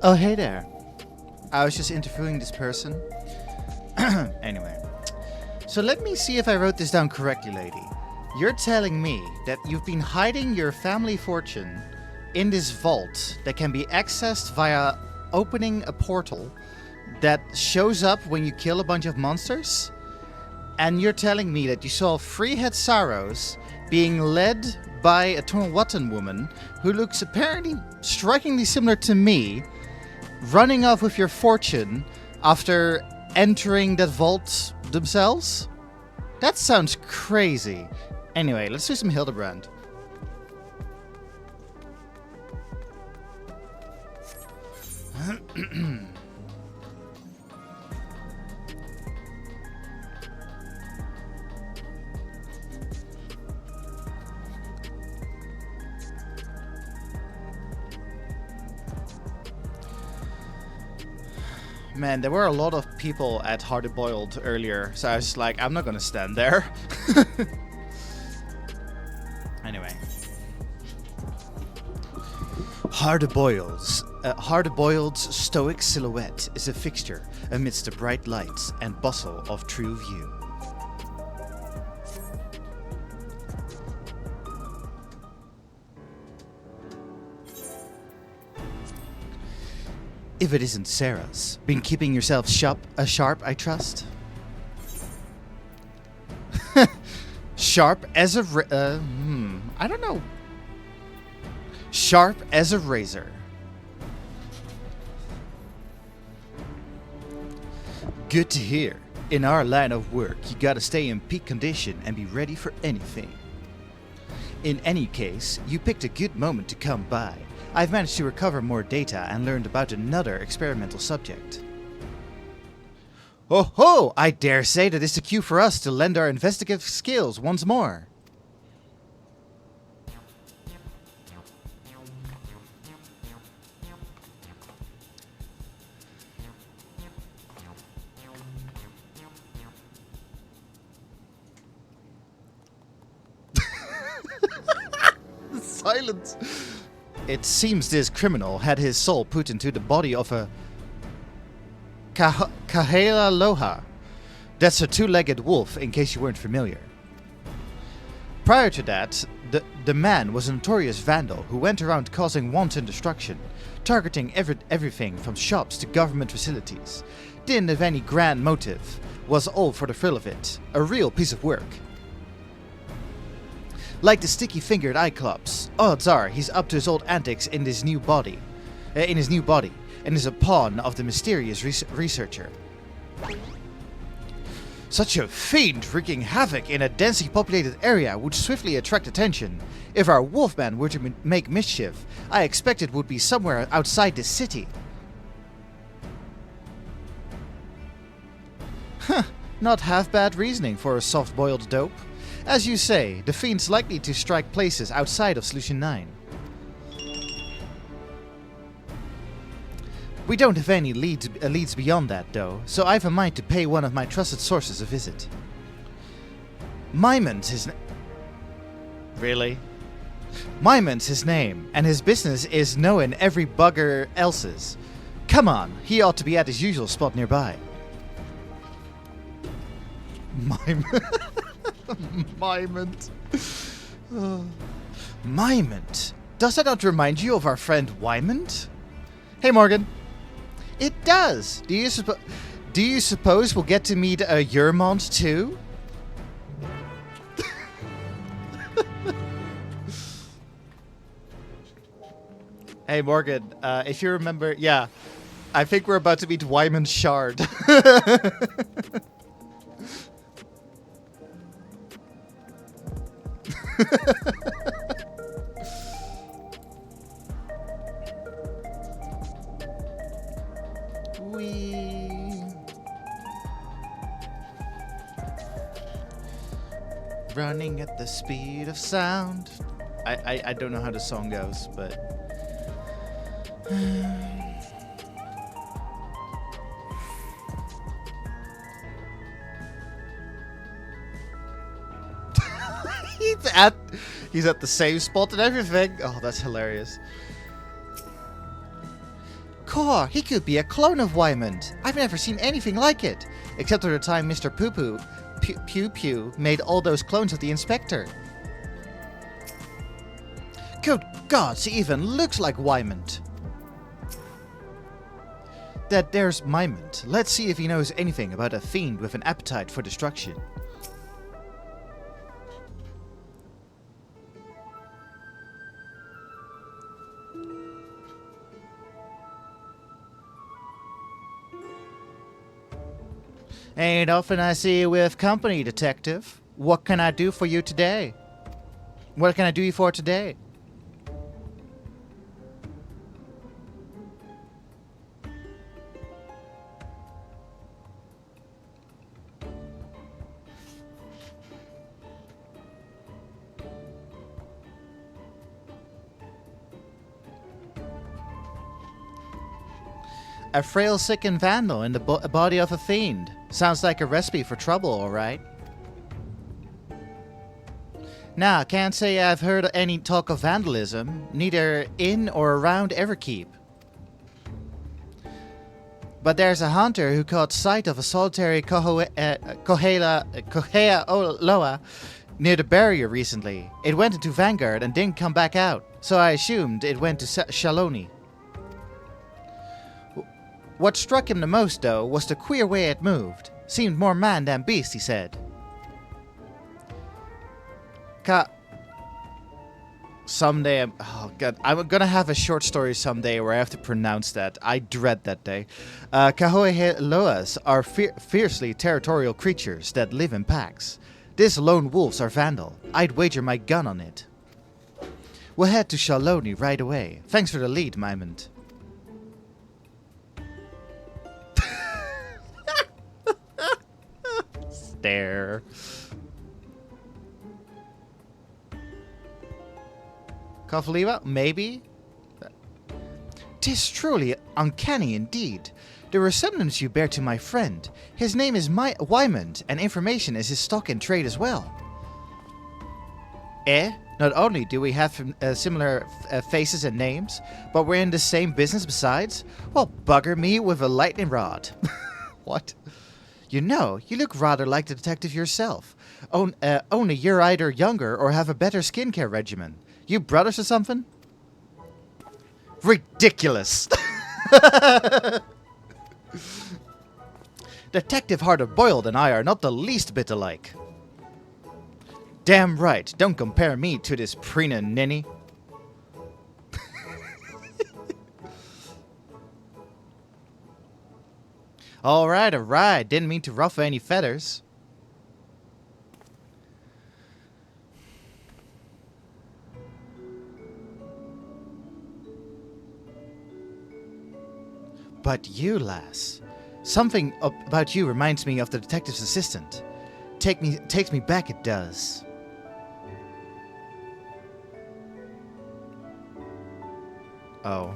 Oh, hey there. I was just interviewing this person. Anyway. So let me see if I wrote this down correctly, lady. You're telling me that you've been hiding your family fortune in this vault that can be accessed via opening a portal that shows up when you kill a bunch of monsters? And you're telling me that you saw Freehead Saros being led by a Tonawatan woman who looks apparently strikingly similar to me, running off with your fortune after entering that vault themselves? That sounds crazy. Anyway, let's do some Hildibrand. Man, there were a lot of people at Hard Boiled earlier, so I was like, I'm not gonna stand there. Anyway. Hard Boiled's stoic silhouette is a fixture amidst the bright lights and bustle of True View. If it isn't Sarah's. Been keeping yourself sharp, I trust? Sharp as a... I don't know. Sharp as a razor. Good to hear. In our line of work, you gotta stay in peak condition and be ready for anything. In any case, you picked a good moment to come by. I've managed to recover more data and learned about another experimental subject. Oh ho! I dare say that it's the cue for us to lend our investigative skills once more. Silence. It seems this criminal had his soul put into the body of a Kahela Loha. That's a two-legged wolf, in case you weren't familiar. Prior to that, the man was a notorious vandal who went around causing wanton destruction, targeting everything from shops to government facilities. Didn't have any grand motive, was all for the thrill of it. A real piece of work. Like the sticky-fingered Cyclops, odds are he's up to his old antics in his new body, and is a pawn of the mysterious researcher. Such a fiend wreaking havoc in a densely populated area would swiftly attract attention. If our wolfman were to make mischief, I expect it would be somewhere outside the city. Huh, not half bad reasoning for a soft-boiled dope. As you say, the fiend's likely to strike places outside of Solution 9. We don't have any leads beyond that, though, so I've a mind to pay one of my trusted sources a visit. Myman's his name. Really? Myman's his name, and his business is knowing every bugger else's. Come on, he ought to be at his usual spot nearby. Mymant. Mymant. Does that not remind you of our friend Wymant? Hey, Morgan. It does. Do you suppose we'll get to meet Yermont too? Hey, Morgan. If you remember, yeah, I think we're about to meet Wyman Shard. Running at the speed of sound. I don't know how the song goes, but he's at the same spot and everything. Oh, that's hilarious. Core, he could be a clone of Wymond. I've never seen anything like it. Except for the time Mr. Pew Pew made all those clones of the Inspector. Good gods, he even looks like Wymond. There's Mymond. Let's see if he knows anything about a fiend with an appetite for destruction. Ain't often I see you with company, detective. What can I do for you today? What can I do you for today? A frail, sickened vandal in the body of a fiend. Sounds like a recipe for trouble, alright. Nah, can't say I've heard any talk of vandalism, neither in or around Everkeep. But there's a hunter who caught sight of a solitary Kohea'oloa near the barrier recently. It went into Vanguard and didn't come back out, so I assumed it went to Shaloni. What struck him the most, though, was the queer way it moved. Seemed more man than beast, he said. Someday, oh god, I'm gonna have a short story someday where I have to pronounce that. I dread that day. Kahoeloas are fiercely territorial creatures that live in packs. These lone wolves are vandal. I'd wager my gun on it. We'll head to Shaloni right away. Thanks for the lead, Mymond. Stare. Kafaliva? Maybe? 'Tis truly uncanny indeed. The resemblance you bear to my friend. His name is Wymond, and information is his stock in trade as well. Not only do we have similar faces and names, but we're in the same business besides? Well, bugger me with a lightning rod. What? You know, you look rather like the detective yourself. Only you're either younger or have a better skincare regimen. You brothers or something? Ridiculous! Detective Hard-Boiled and I are not the least bit alike. Damn right, don't compare me to this preening ninny. Alright, didn't mean to ruffle any feathers. But you, lass. Something about you reminds me of the detective's assistant. Takes me back, it does. Oh.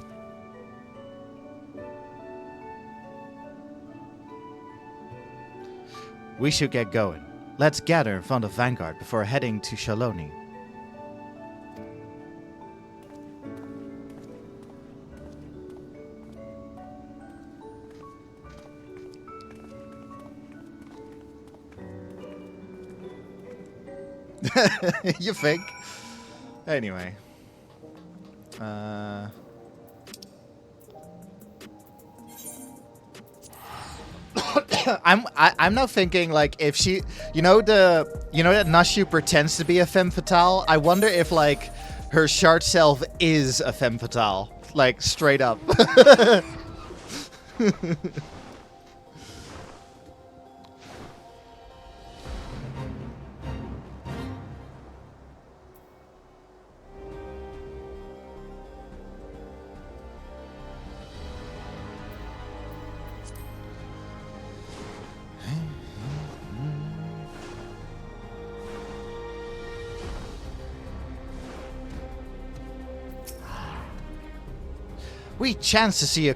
We should get going. Let's gather in front of Vanguard before heading to Shaloni. You think? Anyway. I'm now thinking, like, if she, you know that Nashu pretends to be a femme fatale. I wonder if, like, her shard self is a femme fatale, like, straight up. We chance to see a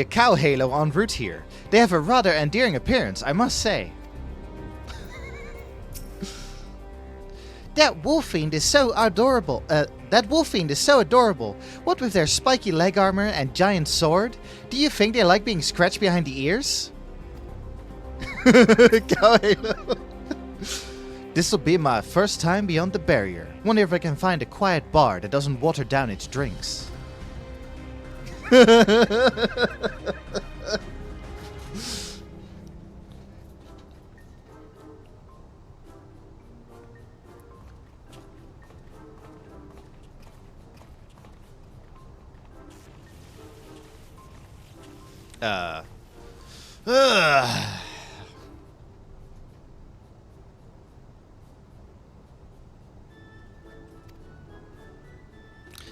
cow halo en route here. They have a rather endearing appearance, I must say. That wolf fiend is so adorable. That that wolf fiend is so adorable. What with their spiky leg armor and giant sword? Do you think they like being scratched behind the ears? Go Halo. This'll be my first time beyond the barrier. Wonder if I can find a quiet bar that doesn't water down its drinks.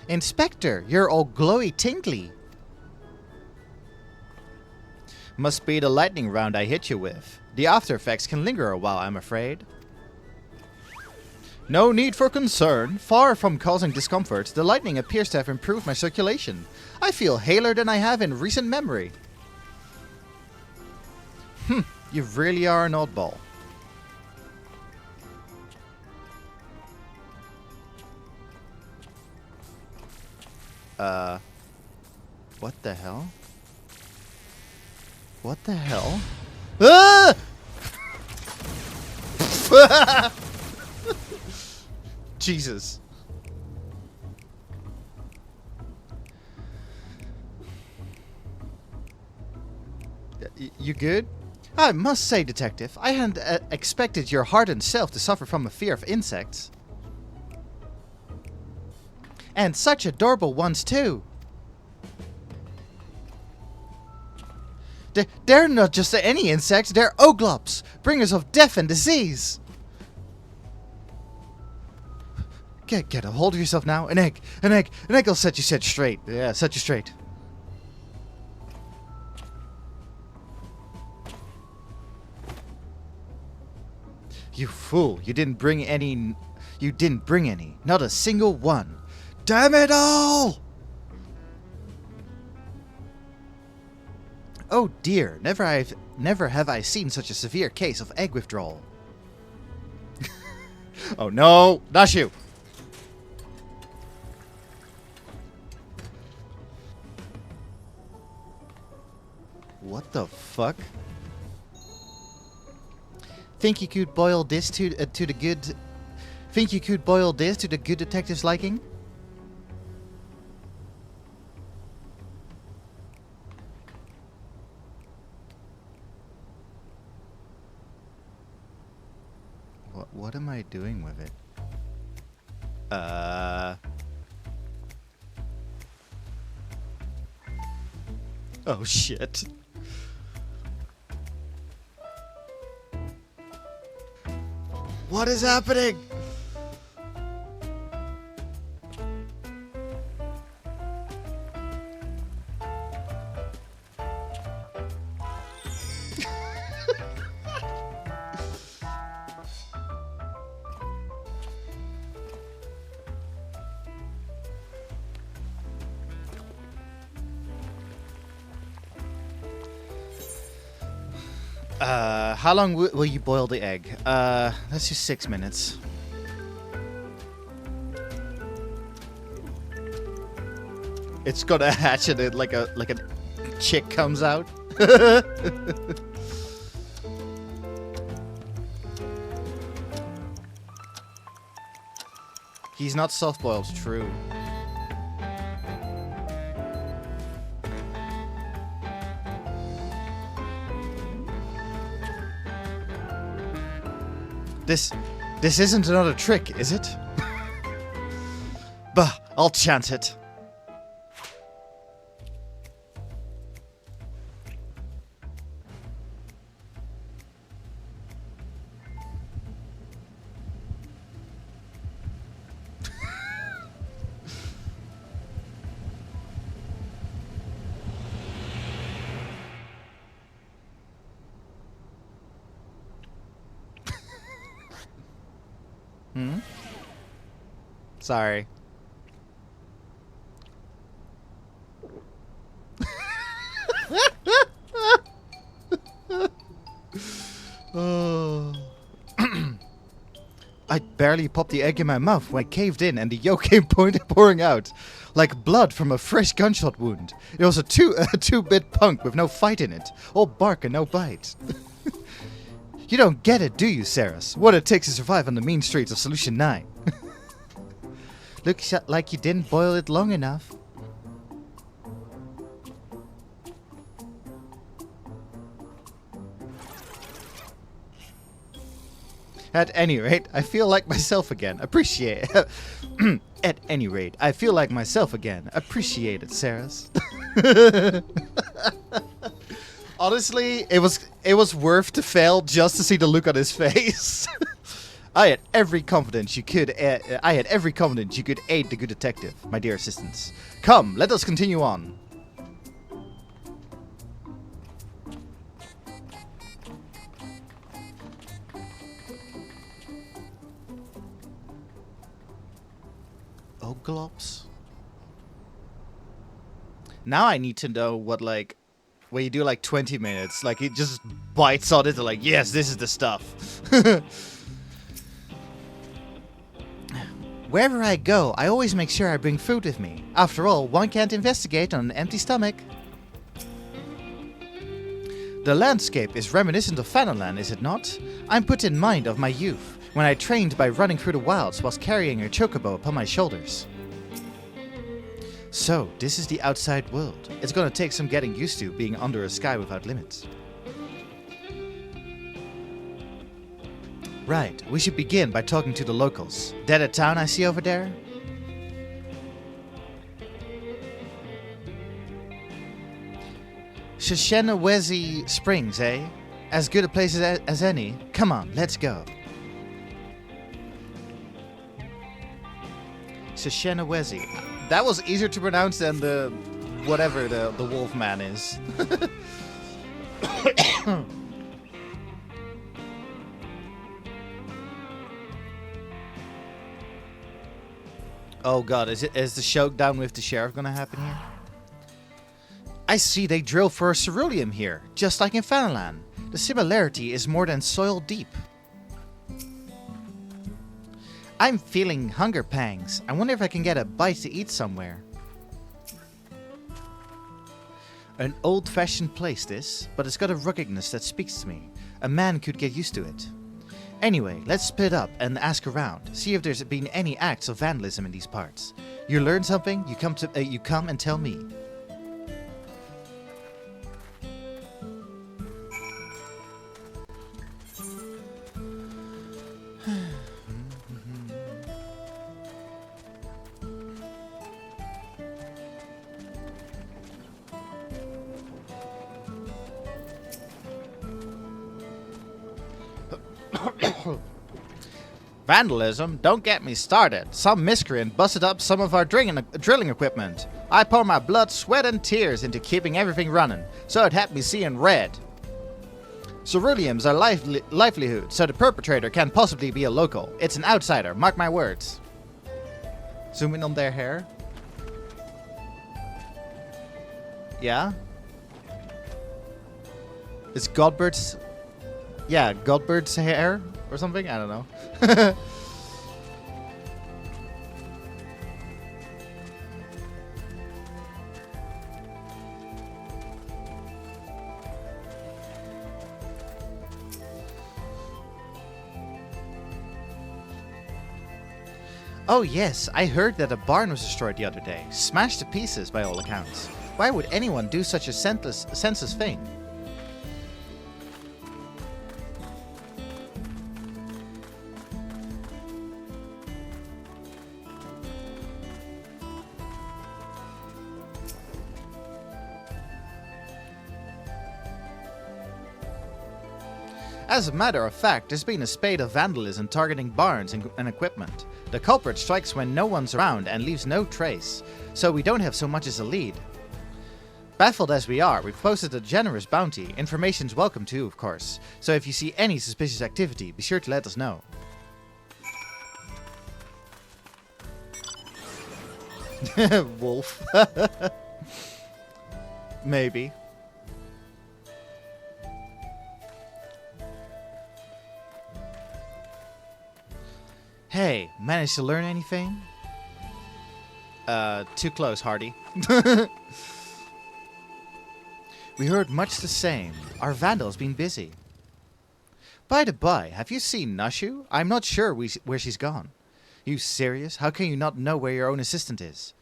Inspector, you're all glowy tinkly. Must be the lightning round I hit you with. The after effects can linger a while, I'm afraid. No need for concern. Far from causing discomfort, the lightning appears to have improved my circulation. I feel haler than I have in recent memory. You really are an oddball. What the hell? What the hell? Ah! Jesus. You good? I must say, Detective, I hadn't expected your hardened self to suffer from a fear of insects. And such adorable ones, too. They're not just any insects, they're oglops, bringers of death and disease. Get a hold of yourself now. An egg will set you straight. Yeah, set you straight. You fool, you didn't bring any. Not a single one. Damn it all! Oh dear, never have I seen such a severe case of egg withdrawal. Oh no, not you! What the fuck? Think you could boil this to the good? Think you could boil this to the good detective's liking? What am I doing with it? Oh shit. What is happening? How long will you boil the egg? Let's do 6 minutes. It's gonna hatch and it like a chick comes out. He's not soft-boiled, true. This isn't another trick, is it? Bah, I'll chance it. Sorry. Oh. I barely popped the egg in my mouth when I caved in and the yolk came pouring out. Like blood from a fresh gunshot wound. It was a two-bit punk with no fight in it. All bark and no bite. You don't get it, do you, Saras? What it takes to survive on the mean streets of Solution 9. Looks like you didn't boil it long enough. At any rate, I feel like myself again. Appreciate it. At any rate, I feel like myself again. Appreciate it, Saras. Honestly, it was worth to fail just to see the look on his face. I had every confidence you could aid the good detective, my dear assistants. Come, let us continue on. Oglops. Now I need to know what, like, where you do like 20 minutes, like it just bites on it and like, yes, this is the stuff. Wherever I go, I always make sure I bring food with me. After all, one can't investigate on an empty stomach. The landscape is reminiscent of Fanalan, is it not? I'm put in mind of my youth, when I trained by running through the wilds whilst carrying a chocobo upon my shoulders. So, this is the outside world. It's gonna take some getting used to being under a sky without limits. Right, we should begin by talking to the locals. That a town I see over there? Shishenawezi Springs, eh? As good a place as any. Come on, let's go. Shishenawezi. That was easier to pronounce than the whatever the wolf man is. Oh god, is the showdown with the sheriff gonna happen here? I see they drill for a ceruleum here, just like in Fanalan. The similarity is more than soil deep. I'm feeling hunger pangs. I wonder if I can get a bite to eat somewhere. An old-fashioned place this, but it's got a ruggedness that speaks to me. A man could get used to it. Anyway, let's split up and ask around. See if there's been any acts of vandalism in these parts. You learn something, you come and tell me. Vandalism? Don't get me started. Some miscreant busted up some of our drilling equipment. I pour my blood, sweat, and tears into keeping everything running, so it had me seeing red. Ceruleums are livelihood, so the perpetrator can't possibly be a local. It's an outsider, mark my words. Zoom in on their hair. Yeah? It's Godbert's... Yeah, Godbert's hair or something? I don't know. Oh yes, I heard that a barn was destroyed the other day. Smashed to pieces by all accounts. Why would anyone do such a senseless thing? As a matter of fact, there's been a spate of vandalism targeting barns and equipment. The culprit strikes when no one's around and leaves no trace, so we don't have so much as a lead. Baffled as we are, we've posted a generous bounty. Information's welcome too, of course. So if you see any suspicious activity, be sure to let us know. Wolf. Maybe. Hey, managed to learn anything? Too close, Hardy. We heard much the same. Our vandal's been busy. By the by, have you seen Nashu? I'm not sure where she's gone. You serious? How can you not know where your own assistant is?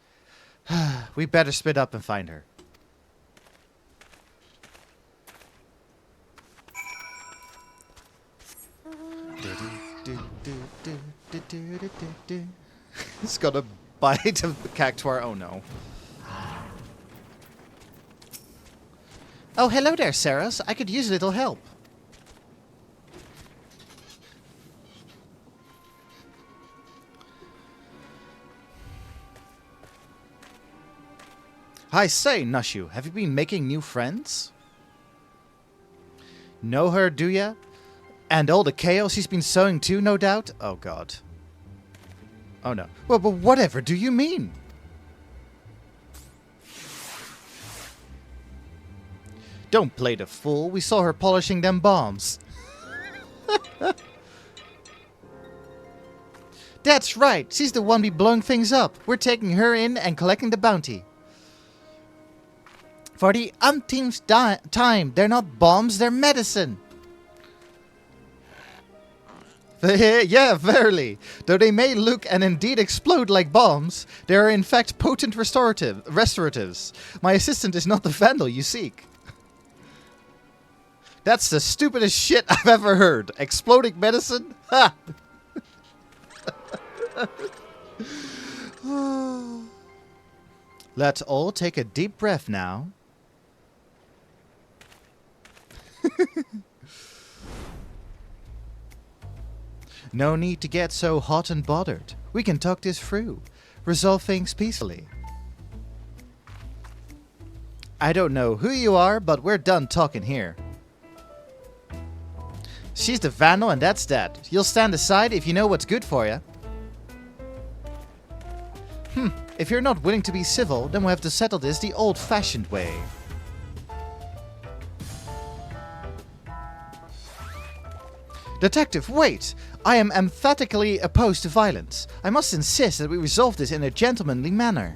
We better split up and find her. It's got a bite of the cactuar. Oh no. Oh, hello there, Saras. I could use a little help. I say, Nashu, have you been making new friends? Know her, do ya? And all the chaos she's been sowing too, no doubt? Oh, God. Oh, no. Well, but whatever do you mean? Don't play the fool. We saw her polishing them bombs. That's right. She's the one be blowing things up. We're taking her in and collecting the bounty. For the umpteenth time, they're not bombs, they're medicine. Yeah, verily. Though they may look and indeed explode like bombs, they are in fact potent restoratives. My assistant is not the vandal you seek. That's the stupidest shit I've ever heard. Exploding medicine? Ha! Let's all take a deep breath now. No need to get so hot and bothered. We can talk this through. Resolve things peacefully. I don't know who you are, but we're done talking here. She's the vandal and that's that. You'll stand aside if you know what's good for you. If you're not willing to be civil, then we'll have to settle this the old-fashioned way. Detective, wait! I am emphatically opposed to violence. I must insist that we resolve this in a gentlemanly manner.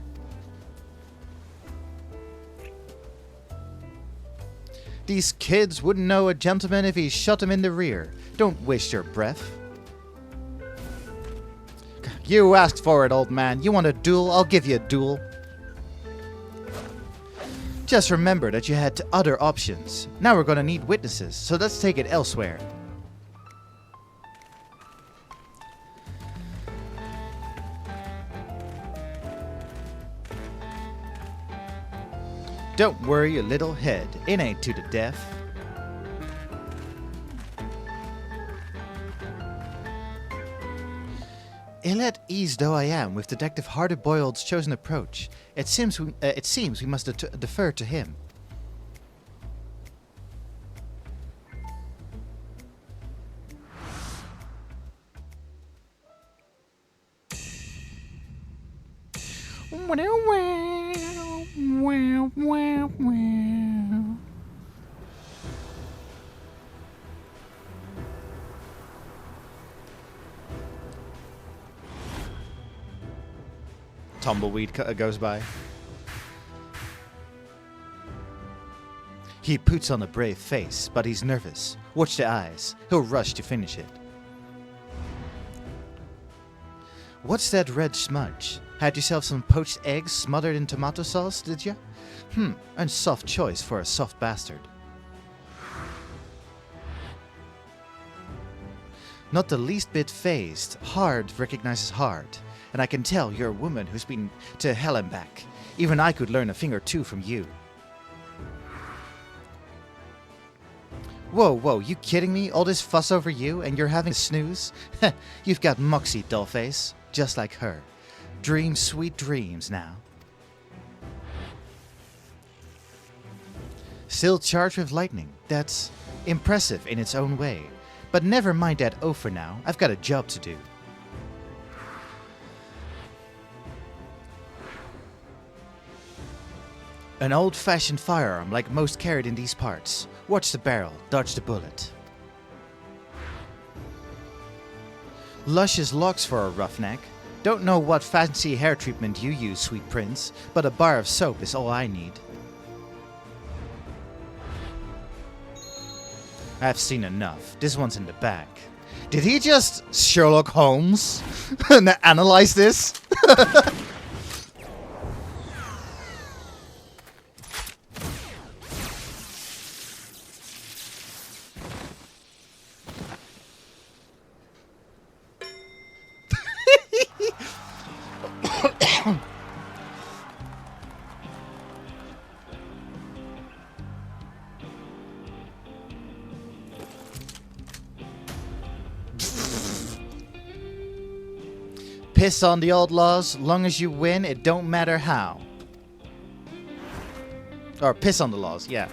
These kids wouldn't know a gentleman if he shot him in the rear. Don't waste your breath. You asked for it, old man. You want a duel? I'll give you a duel. Just remember that you had other options. Now we're gonna need witnesses, so let's take it elsewhere. Don't worry your little head. It ain't to the death. Ill at ease though I am with Detective Hardy-Boyle's chosen approach, it seems we must defer to him. Tumbleweed goes by. He puts on a brave face, but he's nervous. Watch the eyes. He'll rush to finish it. What's that red smudge? Had yourself some poached eggs smothered in tomato sauce, did ya? A soft choice for a soft bastard. Not the least bit phased. Hard recognizes hard. And I can tell you're a woman who's been to hell and back. Even I could learn a thing or two from you. Whoa, you kidding me? All this fuss over you and you're having a snooze? You've got moxie, dollface. Just like her. Dream sweet dreams now. Still charged with lightning. That's impressive in its own way. But never mind that O for now. I've got a job to do. An old-fashioned firearm like most carried in these parts. Watch the barrel, dodge the bullet. Luscious locks for a roughneck. Don't know what fancy hair treatment you use, sweet prince, but a bar of soap is all I need. I've seen enough. This one's in the back. Did he just Sherlock Holmes and analyze this? Piss on the old laws, long as you win, it don't matter how. Or piss on the laws, yeah.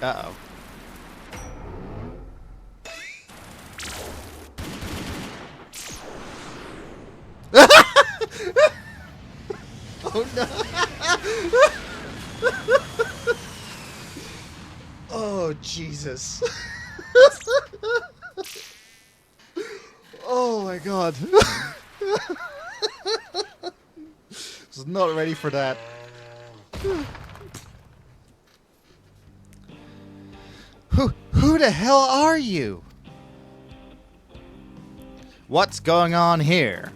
Uh-oh. Oh no! Oh Jesus! Oh my God! Was not ready for that. Who the hell are you? What's going on here?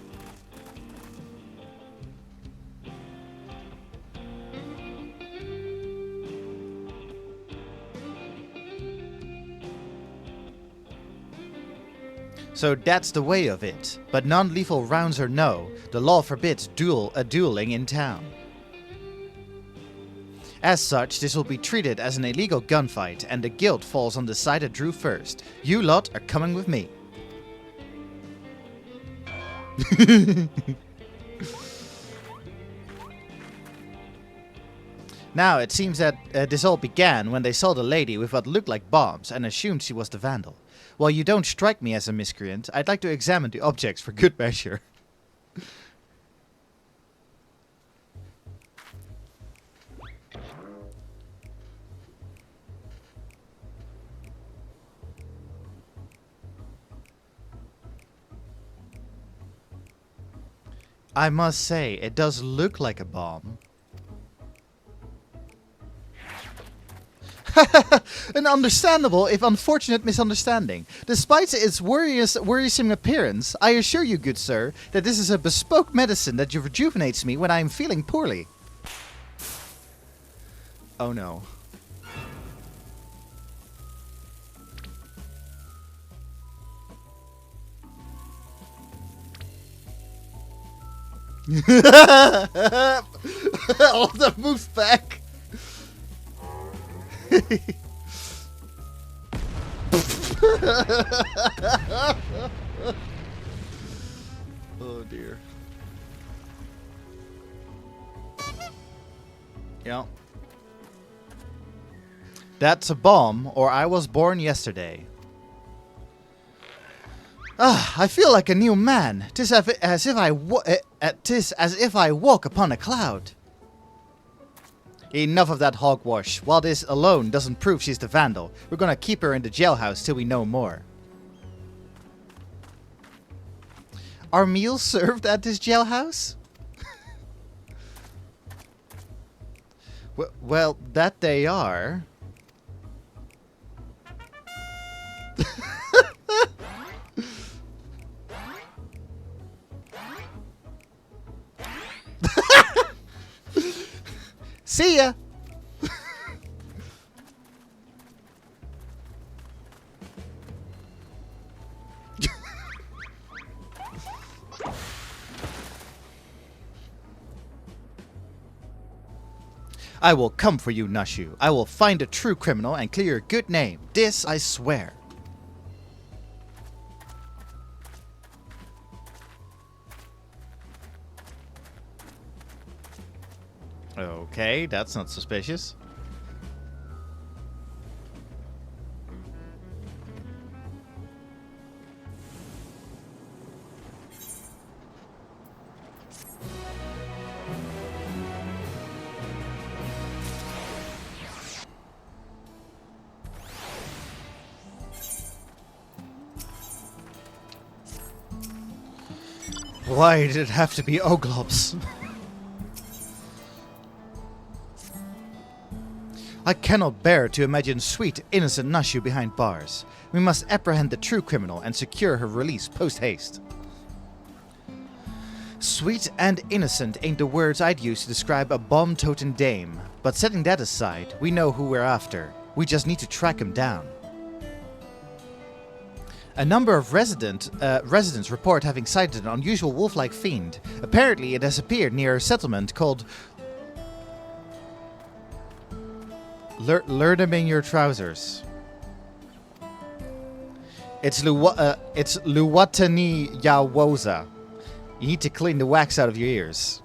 So that's the way of it. But non-lethal rounds or no, the law forbids dueling in town. As such, this will be treated as an illegal gunfight, and the guilt falls on the side that drew first. You lot are coming with me. Now, it seems that this all began when they saw the lady with what looked like bombs and assumed she was the vandal. While you don't strike me as a miscreant, I'd like to examine the objects for good measure. I must say, it does look like a bomb. An understandable, if unfortunate, misunderstanding. Despite its worrisome appearance, I assure you, good sir, that this is a bespoke medicine that rejuvenates me when I am feeling poorly. Oh no. All the moves back. Oh dear. Yeah. That's a bomb, or I was born yesterday. Ah, I feel like a new man. 'Tis as if I walk upon a cloud. Enough of that hogwash. While this alone doesn't prove she's the vandal, we're gonna keep her in the jailhouse till we know more. Are meals served at this jailhouse? Well, that they are. See ya! I will come for you, Nushu. I will find a true criminal and clear your good name. This I swear. Okay, that's not suspicious. Why did it have to be Oglops? I cannot bear to imagine sweet, innocent Nashu behind bars. We must apprehend the true criminal and secure her release post-haste. Sweet and innocent ain't the words I'd use to describe a bomb-toting dame, but setting that aside, we know who we're after. We just need to track him down. A number of residents report having sighted an unusual wolf-like fiend. Apparently it has appeared near a settlement called Lure them in your trousers. It's Luwatani Yawoza. You need to clean the wax out of your ears.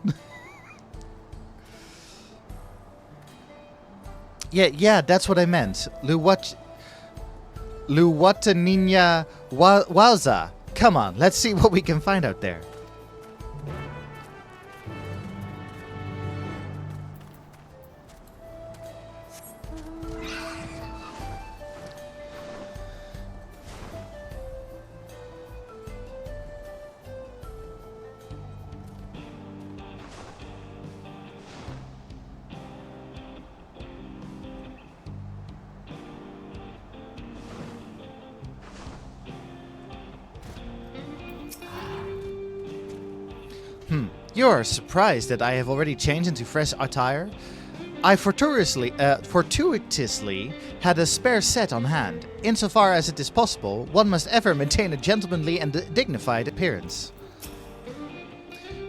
yeah, that's what I meant. Luwataninya Wowza. Come on, let's see what we can find out there. You're surprised that I have already changed into fresh attire? I fortuitously had a spare set on hand. Insofar as it is possible, one must ever maintain a gentlemanly and dignified appearance.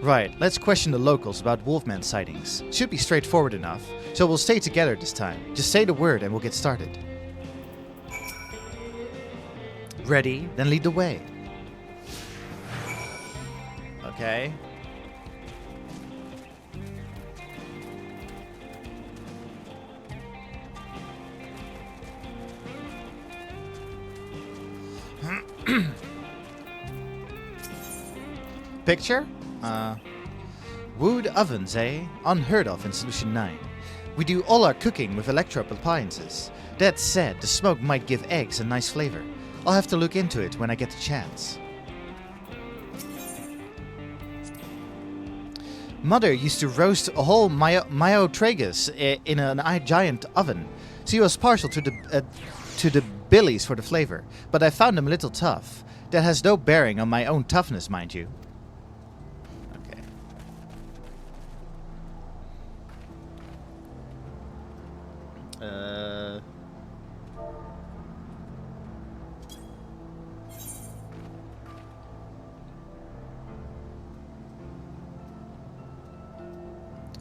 Right, let's question the locals about Wolfman sightings. Should be straightforward enough, so we'll stay together this time. Just say the word and we'll get started. Ready? Then lead the way. Okay. Picture? Wood ovens, eh? Unheard of in Solution 9. We do all our cooking with electric appliances. That said, the smoke might give eggs a nice flavor. I'll have to look into it when I get the chance. Mother used to roast a whole Myotragus in a giant oven. She was partial to the billies for the flavor, but I found them a little tough. That has no bearing on my own toughness, mind you. Okay.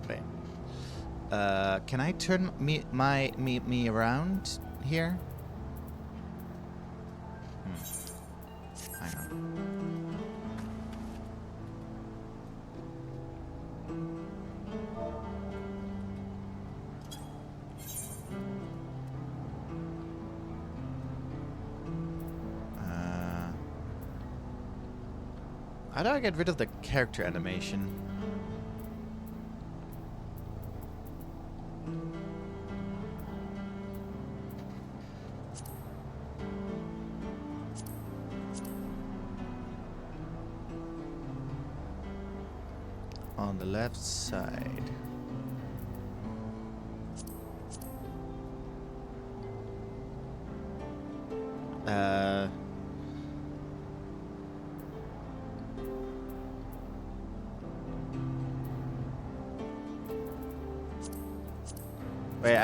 Wait. Can I turn me around here? Hang on. How do I get rid of the character animation? On the left side. Wait,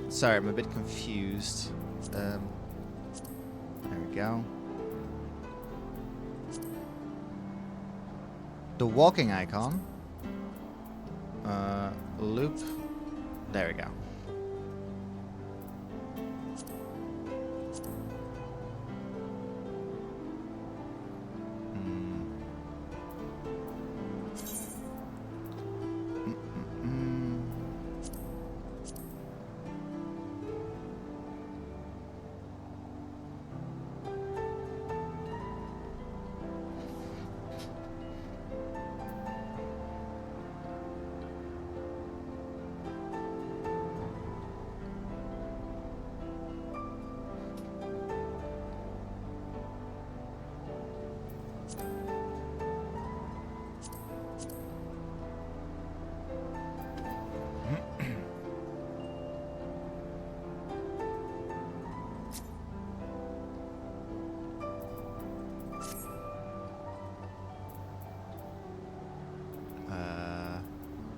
sorry, I'm a bit confused. There we go. The walking icon. Loop. There we go.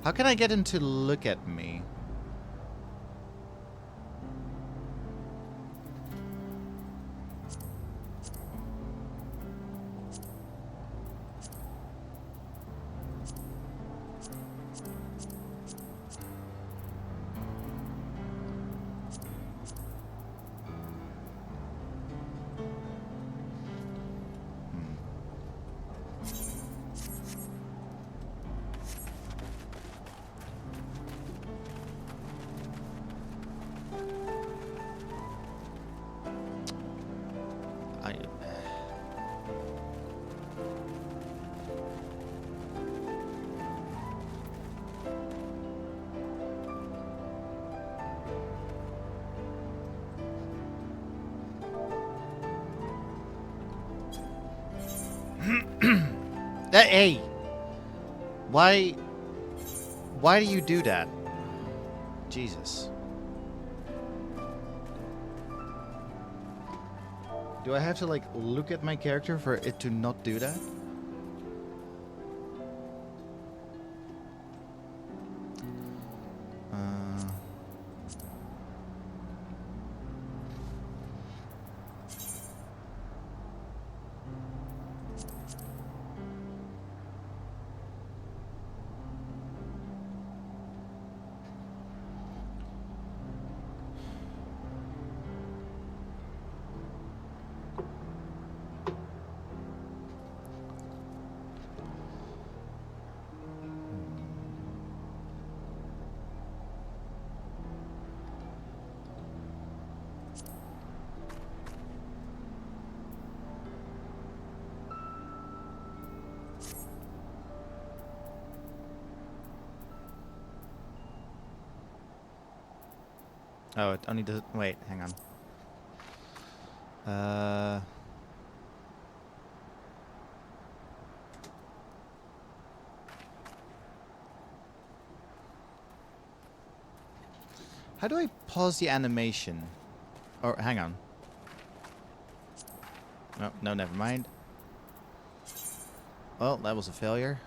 How can I get him to look at me? Hey! Why do you do that? Jesus. Do I have to, like, look at my character for it to not do that? Oh, it only does. Wait, hang on. How do I pause the animation? Or hang on. No, no, never mind. Well, that was a failure.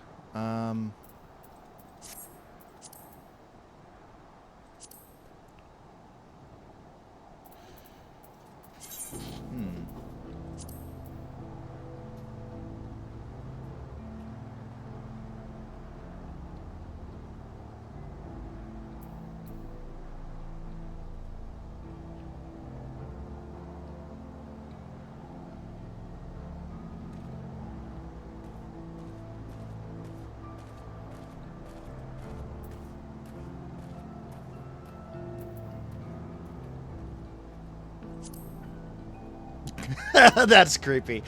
That's creepy.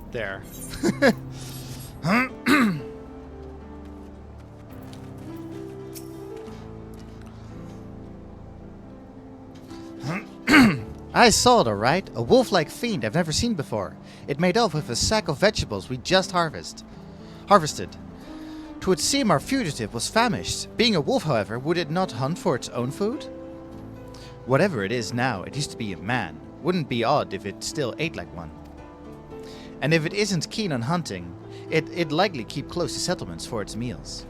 There. I saw it, all right. A wolf-like fiend I've never seen before. It made off with a sack of vegetables we just harvested. 'Twould seem our fugitive was famished. Being a wolf, however, would it not hunt for its own food? Whatever it is now, it used to be a man. Wouldn't be odd if it still ate like one. And if it isn't keen on hunting, it'd likely keep close to settlements for its meals.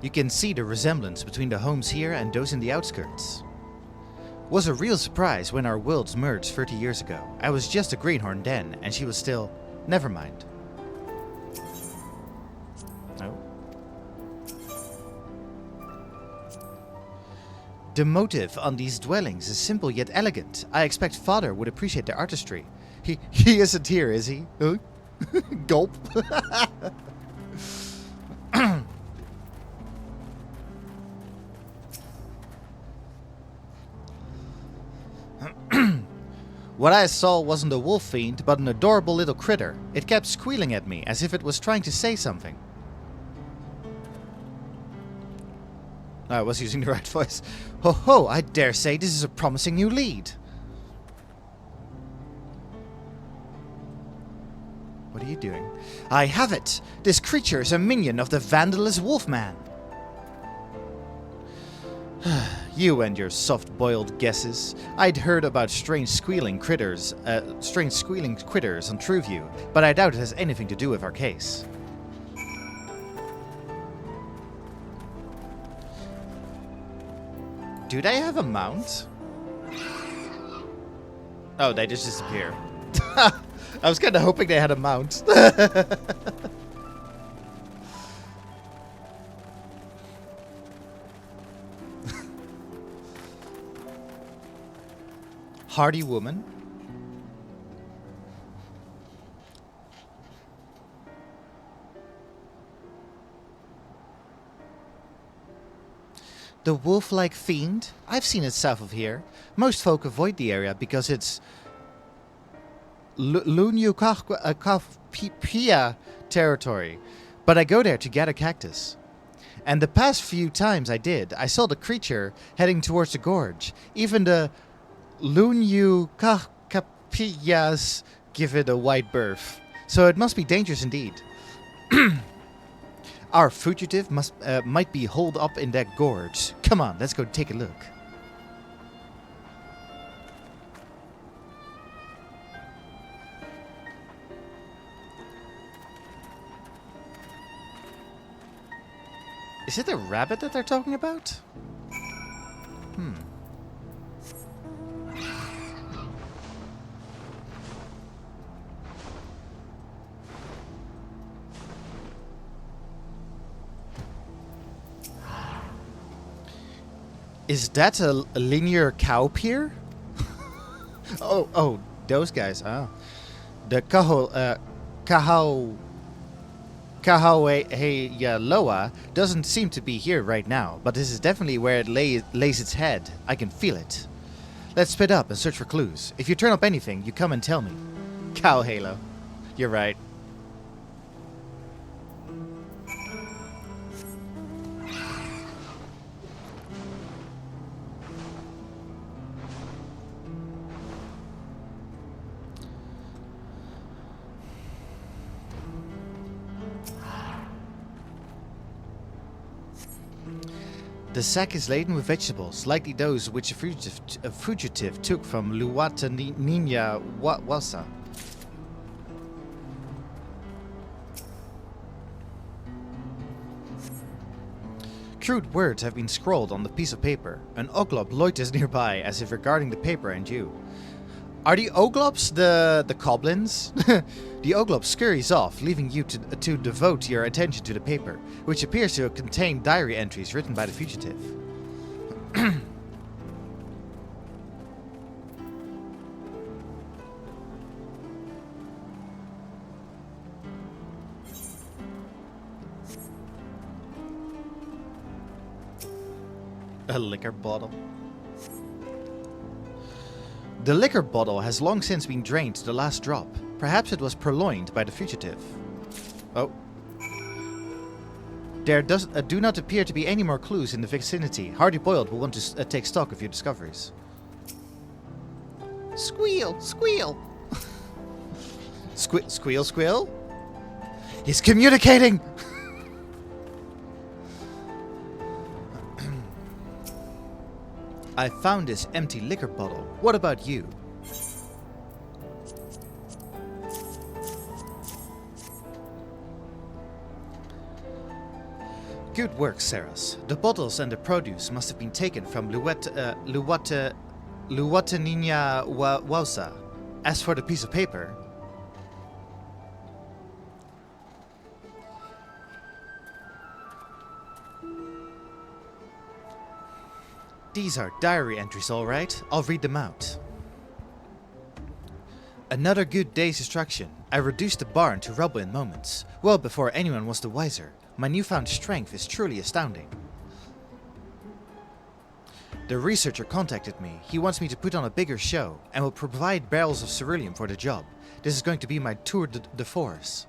You can see the resemblance between the homes here and those in the outskirts. Was a real surprise when our worlds merged 30 years ago. I was just a greenhorn then, and she was still... Never mind. No. The motive on these dwellings is simple yet elegant. I expect Father would appreciate their artistry. He isn't here, is he? Huh? Gulp. What I saw wasn't a wolf fiend, but an adorable little critter. It kept squealing at me, as if it was trying to say something. I was using the right voice. Ho ho, I dare say this is a promising new lead. What are you doing? I have it! This creature is a minion of the vandalous Wolfman. You and your soft-boiled guesses. I'd heard about strange squealing critters on TrueView, but I doubt it has anything to do with our case. Do they have a mount? Oh, they just disappear. I was kind of hoping they had a mount. Hardy woman. The wolf-like fiend? I've seen it south of here. Most folk avoid the area because it's Lunyukahpia territory. But I go there to gather cactus. And the past few times I did, I saw the creature heading towards the gorge. Even the Lunyukahpias give it a wide berth. So it must be dangerous indeed. Our fugitive might be holed up in that gorge. Come on, let's go take a look. Is it a rabbit that they're talking about? Is that a linear cow pier? oh, those guys. Oh, the Kahawailoa doesn't seem to be here right now, but this is definitely where it lays its head. I can feel it. Let's split up and search for clues. If you turn up anything, you come and tell me. Cow Halo. You're right. The sack is laden with vegetables, likely those which a fugitive took from Luwata Ninya Wasa. Crude words have been scrawled on the piece of paper. An Oglob loiters nearby, as if regarding the paper and you. Are the Oglobs the goblins? The Oglob scurries off, leaving you to devote your attention to the paper, which appears to contain diary entries written by the fugitive. A liquor bottle. The liquor bottle has long since been drained to the last drop. Perhaps it was purloined by the fugitive. Oh. There do not appear to be any more clues in the vicinity. Hardy Boiled will want to take stock of your discoveries. Squeal! Squeal! Squeal, squeal? He's communicating! I found this empty liquor bottle. What about you? Good work, Saras. The bottles and the produce must have been taken from Luwataninya Wausa. As for the piece of paper... These are diary entries, all right. I'll read them out. Another good day's instruction. I reduced the barn to rubble in moments, well before anyone was the wiser. My newfound strength is truly astounding. The researcher contacted me. He wants me to put on a bigger show and will provide barrels of ceruleum for the job. This is going to be my tour de force.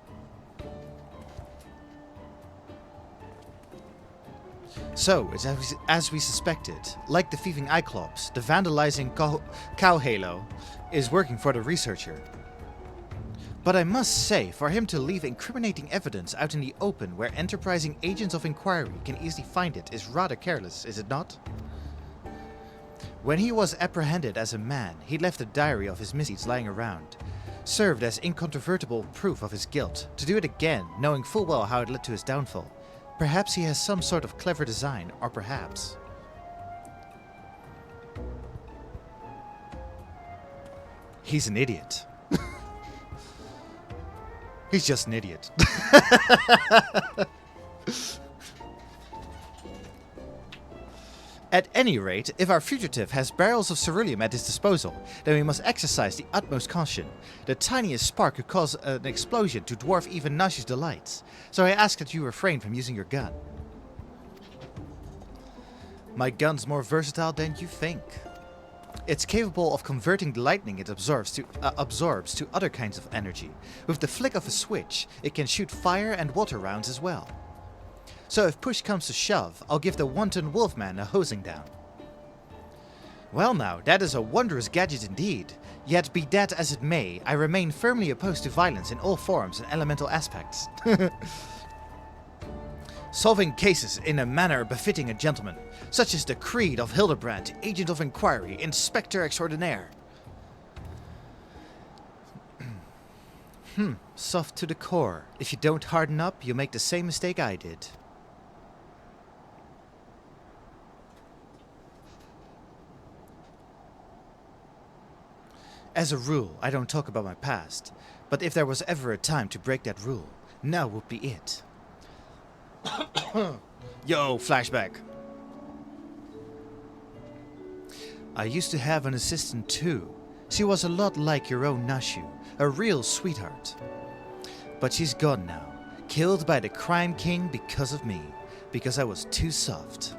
So, it's as we suspected, like the thieving Cyclops, the vandalizing cow halo is working for the researcher. But I must say, for him to leave incriminating evidence out in the open where enterprising agents of inquiry can easily find it is rather careless, is it not? When he was apprehended as a man, he left a diary of his misdeeds lying around, served as incontrovertible proof of his guilt. To do it again, knowing full well how it led to his downfall. Perhaps he has some sort of clever design, or perhaps... He's an idiot. He's just an idiot. At any rate, if our fugitive has barrels of ceruleum at his disposal, then we must exercise the utmost caution. The tiniest spark could cause an explosion to dwarf even Nashi's delights, so I ask that you refrain from using your gun. My gun's more versatile than you think. It's capable of converting the lightning it absorbs to other kinds of energy. With the flick of a switch, it can shoot fire and water rounds as well. So if push comes to shove, I'll give the wanton wolfman a hosing down. Well now, that is a wondrous gadget indeed. Yet be that as it may, I remain firmly opposed to violence in all forms and elemental aspects. Solving cases in a manner befitting a gentleman, such as the creed of Hildibrand, agent of inquiry, inspector extraordinaire. Soft to the core. If you don't harden up, you'll make the same mistake I did. As a rule, I don't talk about my past, but if there was ever a time to break that rule, now would be it. Yo, flashback. I used to have an assistant too. She was a lot like your own Nashu, a real sweetheart. But she's gone now, killed by the crime king because of me, because I was too soft.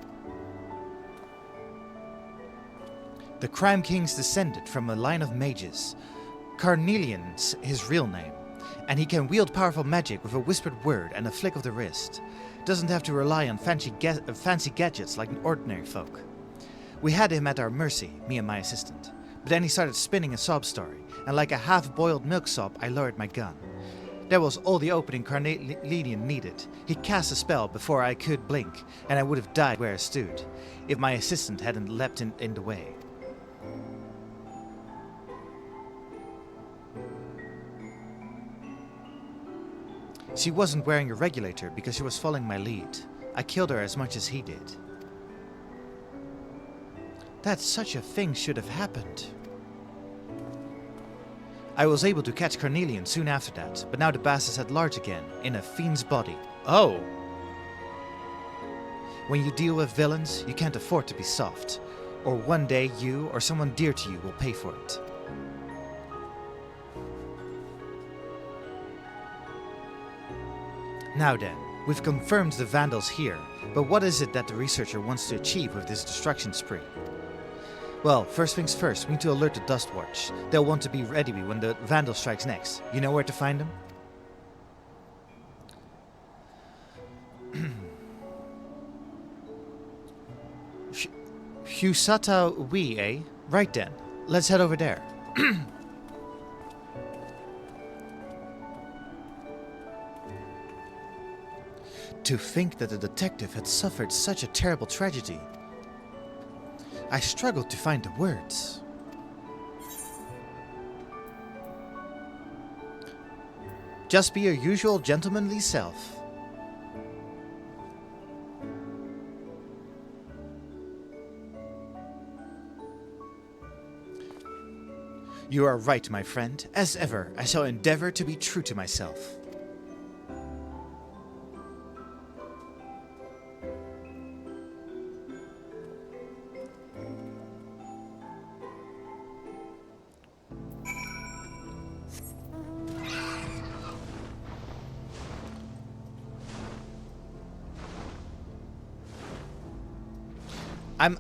The crime king's descended from a line of mages. Carnelian's his real name, and he can wield powerful magic with a whispered word and a flick of the wrist. Doesn't have to rely on fancy gadgets like ordinary folk. We had him at our mercy, me and my assistant. But then he started spinning a sob story, and like a half-boiled milksop, I lowered my gun. That was all the opening Carnelian needed. He cast a spell before I could blink, and I would have died where I stood, if my assistant hadn't leapt in the way. She wasn't wearing a regulator because she was following my lead. I killed her as much as he did. That such a thing should have happened. I was able to catch Carnelian soon after that, but now the bastard's at large again, in a fiend's body. Oh! When you deal with villains, you can't afford to be soft, or one day you or someone dear to you will pay for it. Now then, we've confirmed the Vandals here, but what is it that the researcher wants to achieve with this destruction spree? Well, first things first, we need to alert the Dust Watch. They'll want to be ready when the Vandal strikes next. You know where to find them? Husata Wi, eh? Right then, let's head over there. To think that the detective had suffered such a terrible tragedy. I struggled to find the words. Just be your usual gentlemanly self. You are right, my friend. As ever, I shall endeavor to be true to myself.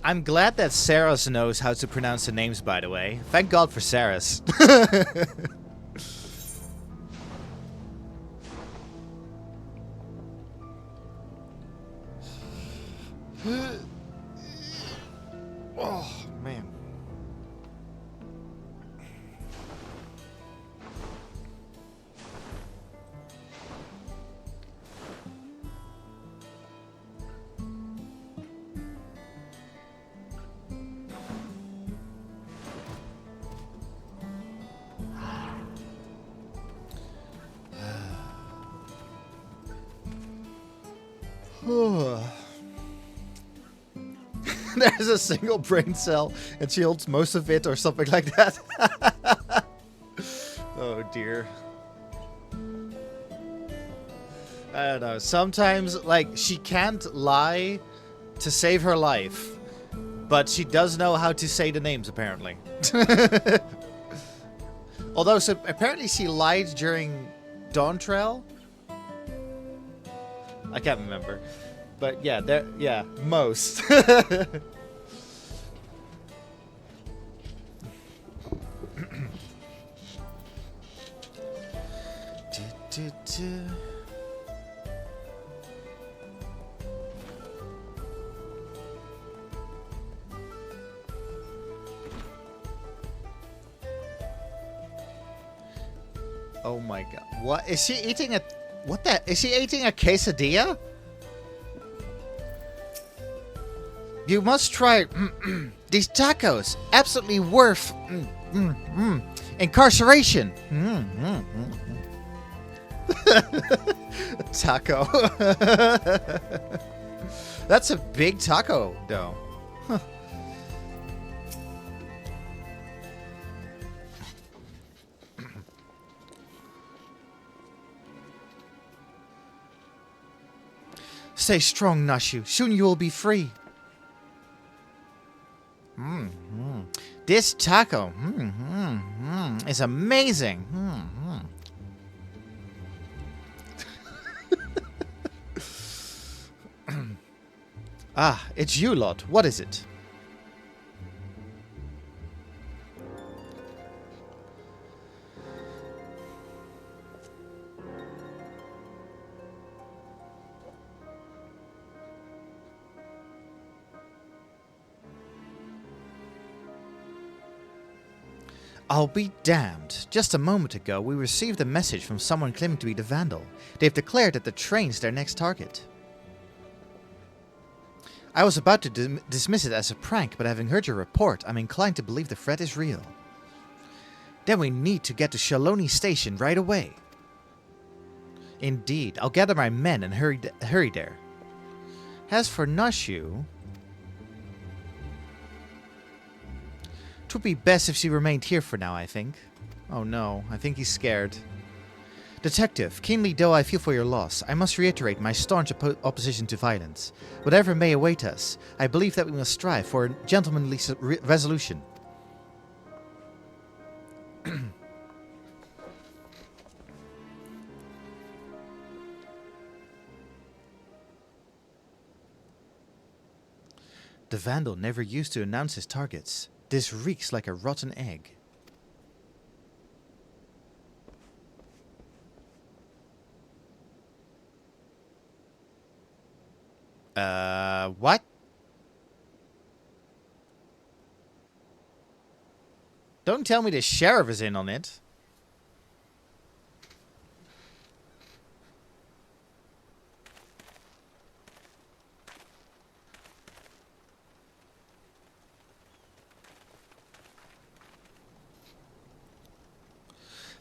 I'm glad that Saras knows how to pronounce the names, by the way. Thank God for Saras. Oh, man. There's a single brain cell, and she holds most of it, or something like that. Oh dear. I don't know. Sometimes, like, she can't lie to save her life, but she does know how to say the names, apparently. Although, so apparently she lied during Dawntrail. I can't remember. But yeah, there, yeah, most. Oh my god. What? Is she eating a... What the... Is she eating a quesadilla? You must try these tacos. Absolutely worth incarceration. Taco. That's a big taco, though. Huh. Stay strong, Nashu. Soon you will be free. This taco is amazing. Ah, it's you lot. What is it? I'll be damned. Just a moment ago, we received a message from someone claiming to be the Vandal. They've declared that the train's their next target. I was about to dismiss it as a prank, but having heard your report, I'm inclined to believe the threat is real. Then we need to get to Shaloni Station right away. Indeed, I'll gather my men and hurry there. As for Nashu... It would be best if she remained here for now, I think. Oh no, I think he's scared. Detective, keenly though I feel for your loss, I must reiterate my staunch opposition to violence. Whatever may await us, I believe that we must strive for a gentlemanly resolution. The Vandal never used to announce his targets. This reeks like a rotten egg. What? Don't tell me the sheriff is in on it.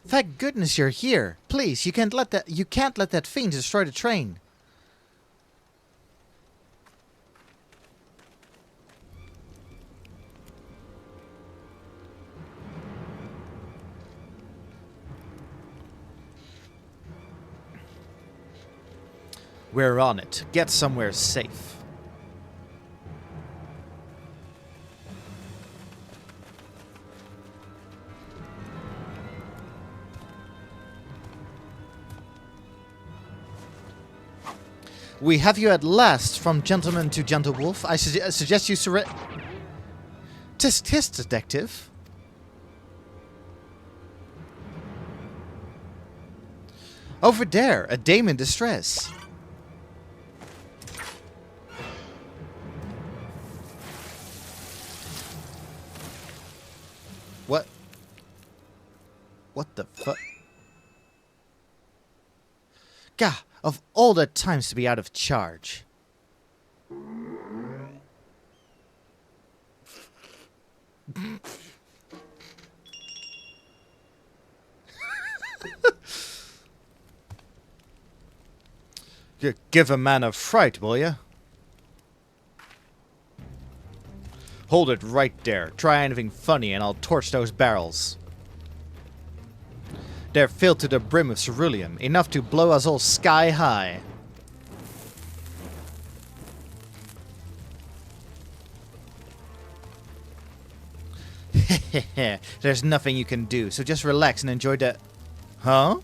Thank goodness you're here. Please, you can't let that fiend destroy the train. We're on it. Get somewhere safe. We have you at last, from gentleman to gentle wolf. I suggest you surrender. Tisk, detective. Over there, a dame in distress. What? What the fuck? Gah, of all the times to be out of charge. Give a man a fright, will ya? Hold it right there. Try anything funny and I'll torch those barrels. They're filled to the brim with ceruleum, enough to blow us all sky high. There's nothing you can do, so just relax and enjoy the... Huh?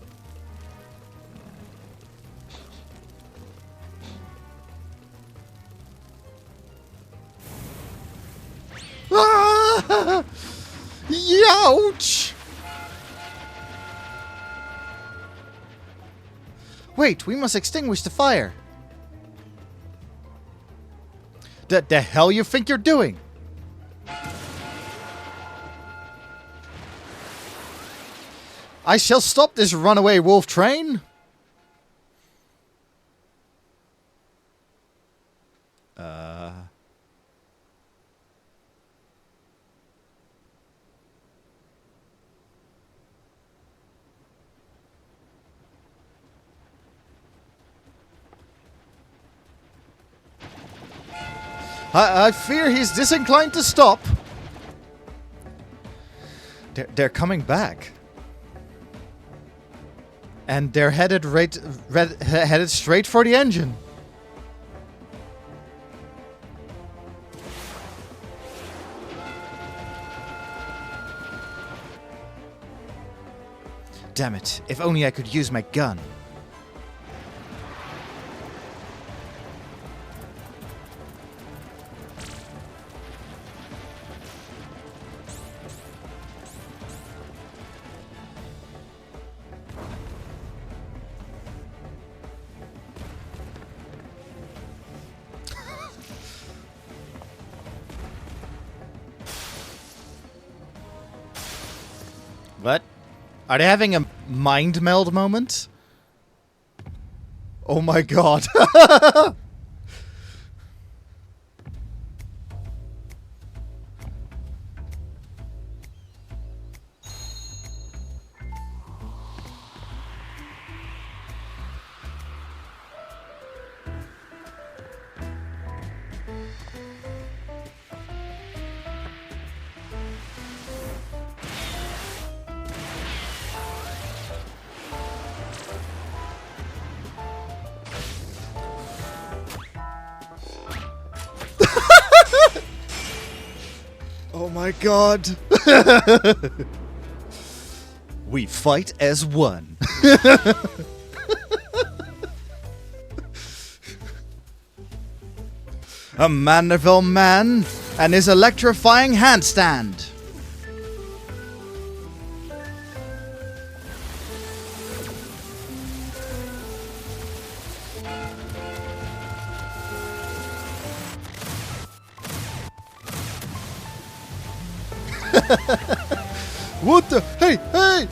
Ah! Youch! Wait, we must extinguish the fire. The hell you think you're doing? I shall stop this runaway wolf train. I fear he's disinclined to stop. They're coming back. And they're headed headed straight for the engine. Damn it, if only I could use my gun. What? Are they having a mind meld moment? Oh my god. Oh my god. We fight as one. A Manderville man and his electrifying handstand. What the? Hey, hey!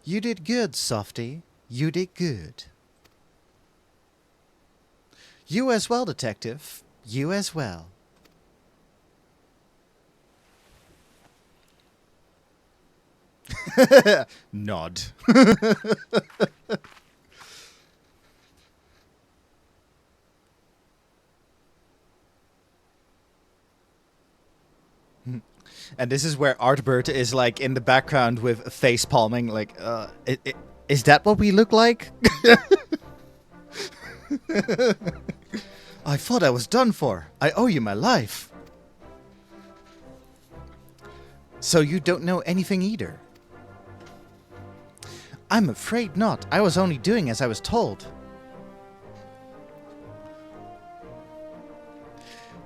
You did good, Softy. You did good. You as well, detective. You as well. Nod. And this is where Artbert is like in the background with face palming, like, is that what we look like? I thought I was done for. I owe you my life. So you don't know anything either? I'm afraid not. I was only doing as I was told.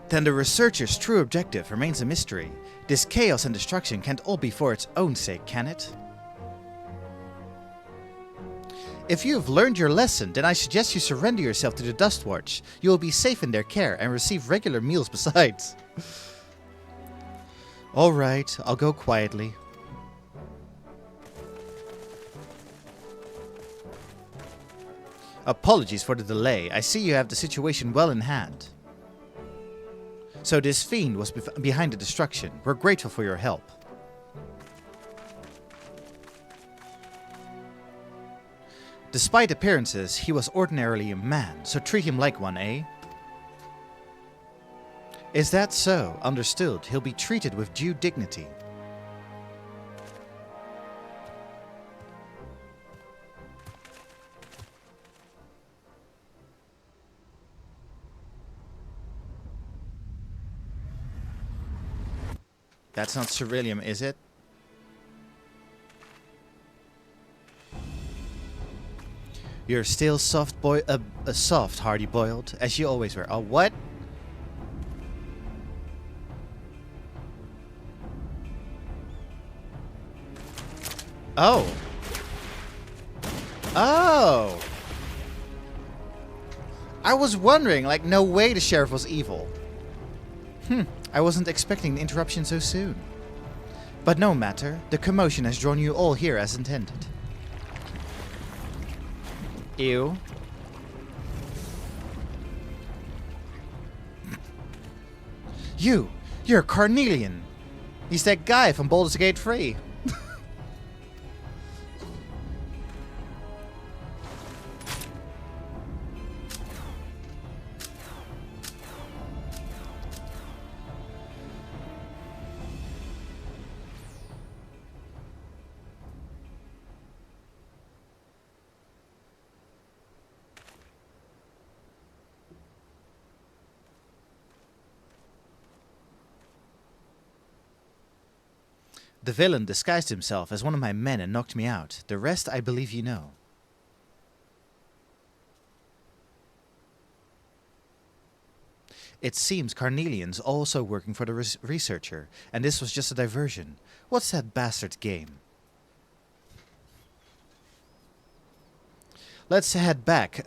Then the researcher's true objective remains a mystery. This chaos and destruction can't all be for its own sake, can it? If you have learned your lesson, then I suggest you surrender yourself to the Dust Watch. You will be safe in their care and receive regular meals besides. Alright, I'll go quietly. Apologies for the delay. I see you have the situation well in hand. So this fiend was behind the destruction. We're grateful for your help. Despite appearances, he was ordinarily a man, so treat him like one, eh? Is that so? Understood. He'll be treated with due dignity. That's not ceruleum, is it? You're still soft hardy boiled, as you always were. Oh, what? Oh. Oh. I was wondering, like, no way the sheriff was evil. I wasn't expecting the interruption so soon. But no matter, the commotion has drawn you all here as intended. Ew. You're Carnelian. He's that guy from Baldur's Gate 3. The villain disguised himself as one of my men and knocked me out. The rest I believe you know. It seems Carnelian's also working for the researcher, and this was just a diversion. What's that bastard's game? Let's head back.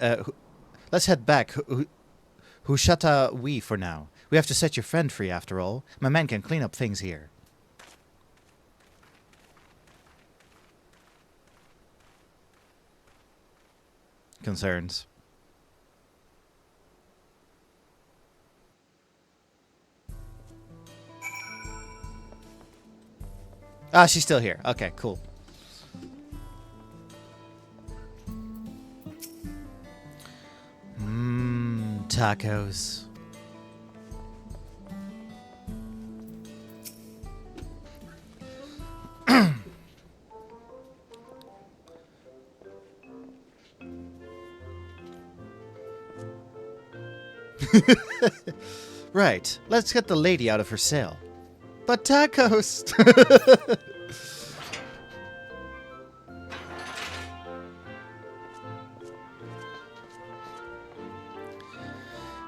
Hushata we for now. We have to set your friend free after all. My men can clean up things here. Concerns. Ah, she's still here. Okay, cool. Tacos. Right, let's get the lady out of her cell. But tacos!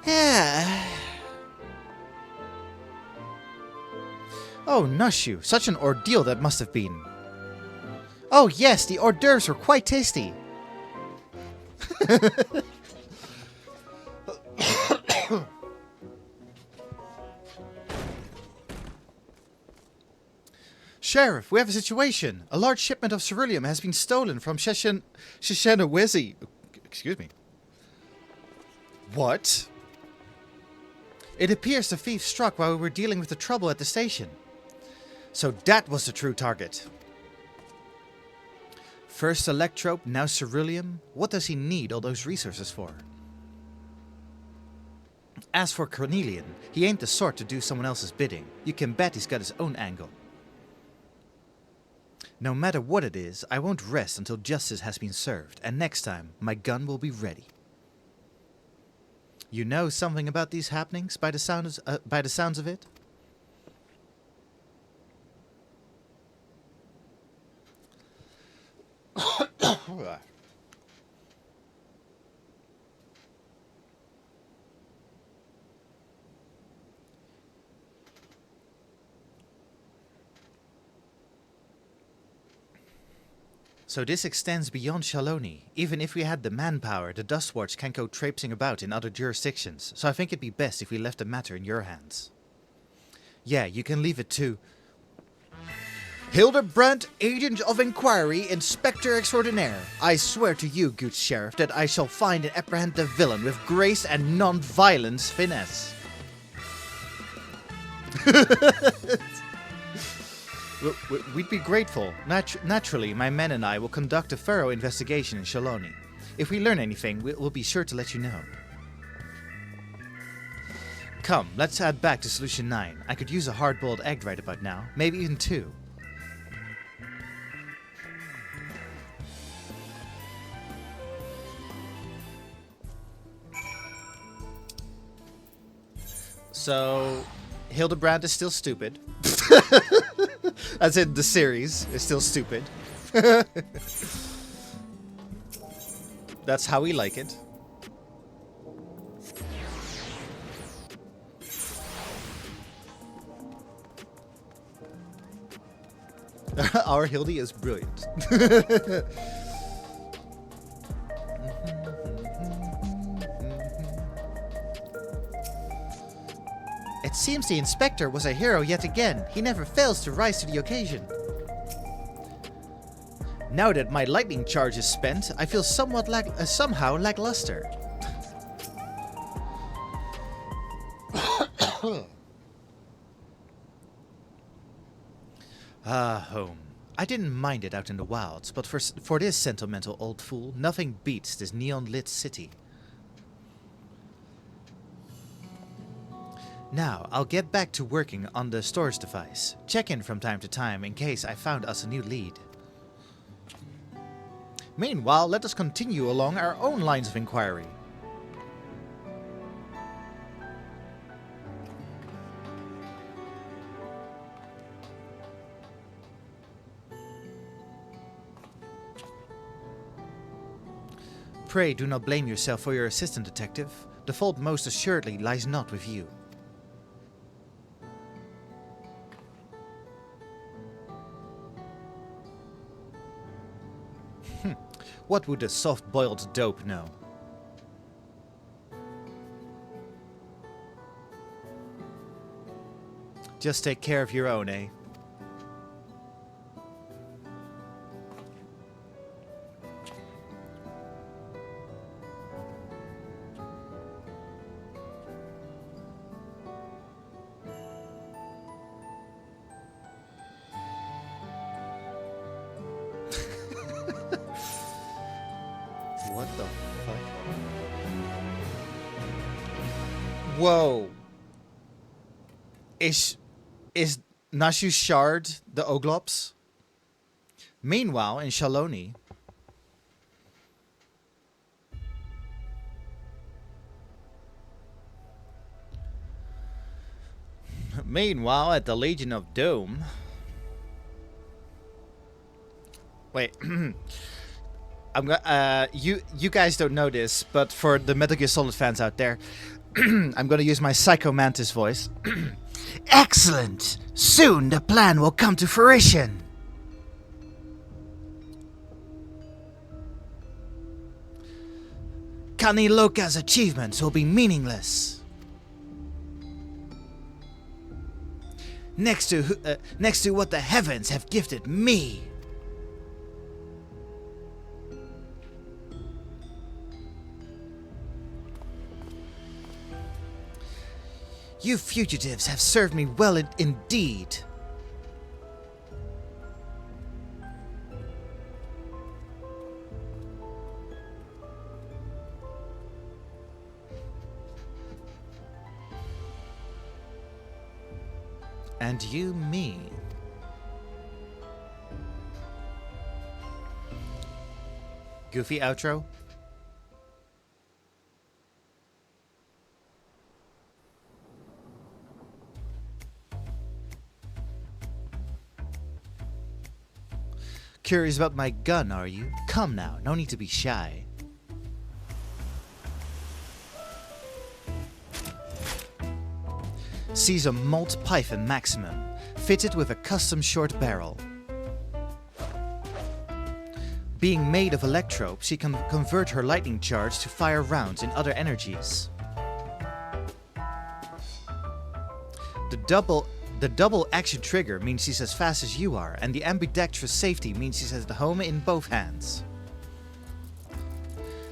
Yeah. Oh, Nushu, such an ordeal that must have been. Oh yes, the hors d'oeuvres were quite tasty. Sheriff, we have a situation. A large shipment of ceruleum has been stolen from Shishenawezi. Excuse me. What? It appears the thief struck while we were dealing with the trouble at the station. So that was the true target. First electrope, now ceruleum. What does he need all those resources for? As for Cornelian, he ain't the sort to do someone else's bidding. You can bet he's got his own angle. No matter what it is, I won't rest until justice has been served, and next time, my gun will be ready. You know something about these happenings by the sounds of it? So this extends beyond Shaloni. Even if we had the manpower, the Dustwatch can't go traipsing about in other jurisdictions, so I think it'd be best if we left the matter in your hands. Yeah, you can leave it to Hildibrand, Agent of Inquiry, Inspector Extraordinaire. I swear to you, good Sheriff, that I shall find and apprehend the villain with grace and non-violence finesse. We'd be grateful. Naturally, my men and I will conduct a thorough investigation in Shaloni. If we learn anything, we'll be sure to let you know. Come, let's head back to Solution 9. I could use a hard-boiled egg right about now. Maybe even 2. So, Hildibrand is still stupid. As in, the series is still stupid. That's how we like it. Our Hildy is brilliant. It seems the inspector was a hero yet again. He never fails to rise to the occasion. Now that my lightning charge is spent, I feel somewhat somehow lackluster. Ah, home. I didn't mind it out in the wilds, but for this sentimental old fool, nothing beats this neon-lit city. Now, I'll get back to working on the storage device. Check in from time to time in case I found us a new lead. Meanwhile, let us continue along our own lines of inquiry. Pray do not blame yourself for your assistant, detective. The fault most assuredly lies not with you. What would a soft-boiled dope know? Just take care of your own, eh? What the fuck? Whoa. Is Nashu Shard the Oglops? Meanwhile, in Shaloni... Meanwhile, at the Legion of Doom... Wait... you guys don't know this, but for the Metal Gear Solid fans out there, I'm gonna use my Psycho Mantis voice. Excellent! Soon the plan will come to fruition! Kani Loka's achievements will be meaningless. next to what the heavens have gifted me. You fugitives have served me well indeed. And you me. Goofy outro? Curious about my gun, are you? Come now, no need to be shy. Seize a Molt Python Maximum, fitted with a custom short barrel. Being made of electrope, she can convert her lightning charge to fire rounds in other energies. The double action trigger means she's as fast as you are, and the ambidextrous safety means she's at home in both hands.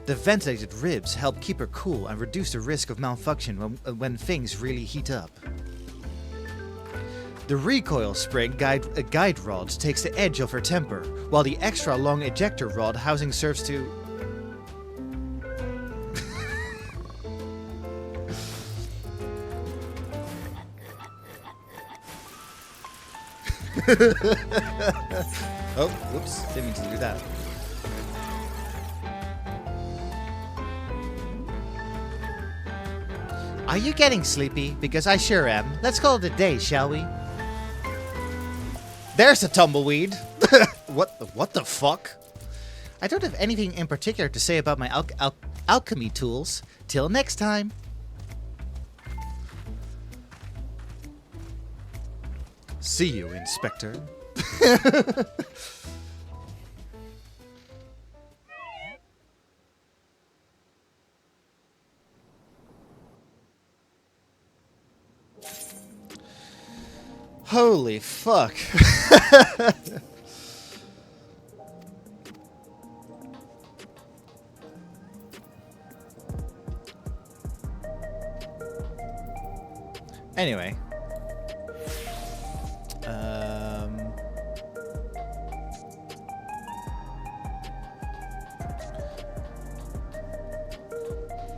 The ventilated ribs help keep her cool and reduce the risk of malfunction when things really heat up. The recoil spring guide rod takes the edge off her temper, while the extra long ejector rod housing serves to... Oh, whoops, didn't mean to do that. Are you getting sleepy? Because I sure am. Let's call it a day, shall we? There's a tumbleweed! What the fuck? I don't have anything in particular to say about my alchemy tools. Till next time. See you, Inspector. Holy fuck. Anyway.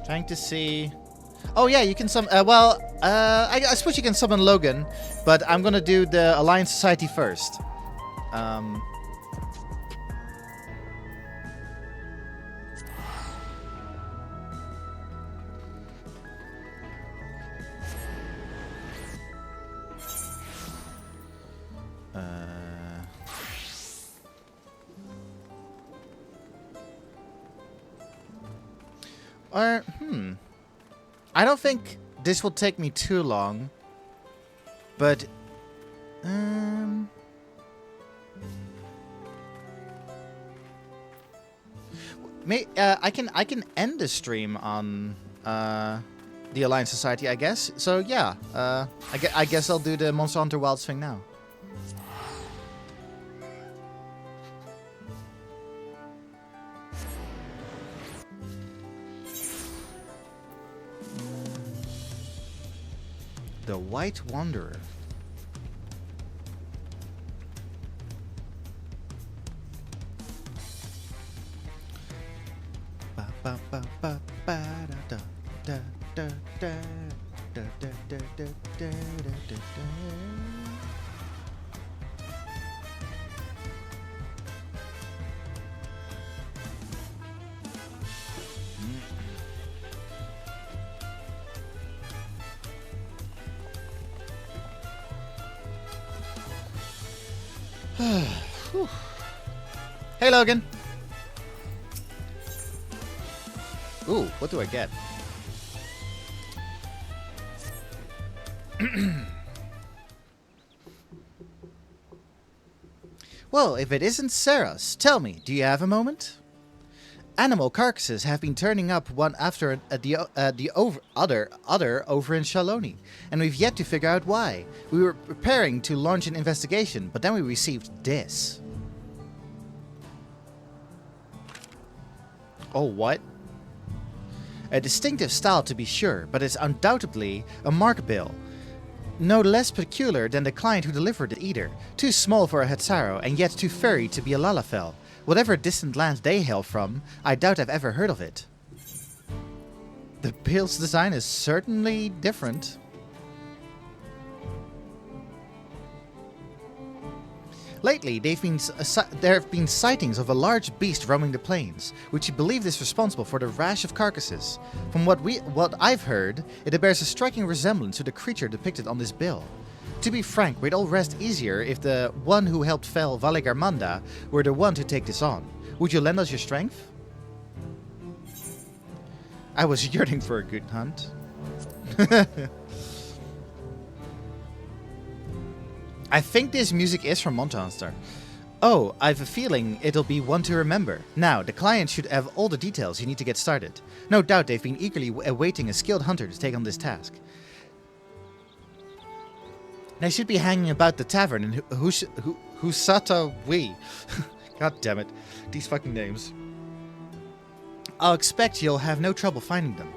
Trying to see... Oh yeah, you can summon... I suppose you can summon Logan, but I'm gonna do the Alliance Society first. I don't think this will take me too long, but I can end the stream on the Alliance Society, I guess. So yeah, I guess I'll do the Monster Hunter Wilds thing now. The White Wanderer. Hey, Logan. Ooh, what do I get? Well, if it isn't Saros, tell me, do you have a moment? Animal carcasses have been turning up one after other over in Shaloni, and we've yet to figure out why. We were preparing to launch an investigation, but then we received this. Oh, what? A distinctive style to be sure, but it's undoubtedly a mark bill. No less peculiar than the client who delivered it either. Too small for a Hatsaro, and yet too furry to be a Lalafell. Whatever distant lands they hail from, I doubt I've ever heard of it. The bill's design is certainly different. Lately, there have been sightings of a large beast roaming the plains, which you believe is responsible for the rash of carcasses. From what I've heard, it bears a striking resemblance to the creature depicted on this bill. To be frank, we'd all rest easier if the one who helped fell Valle Garmanda were the one to take this on. Would you lend us your strength? I was yearning for a good hunt. I think this music is from Monster. Oh, I've a feeling it'll be one to remember. Now, the client should have all the details you need to get started. No doubt they've been eagerly awaiting a skilled hunter to take on this task. They should be hanging about the tavern in Husata Wi. God damn it. These fucking names. I'll expect you'll have no trouble finding them.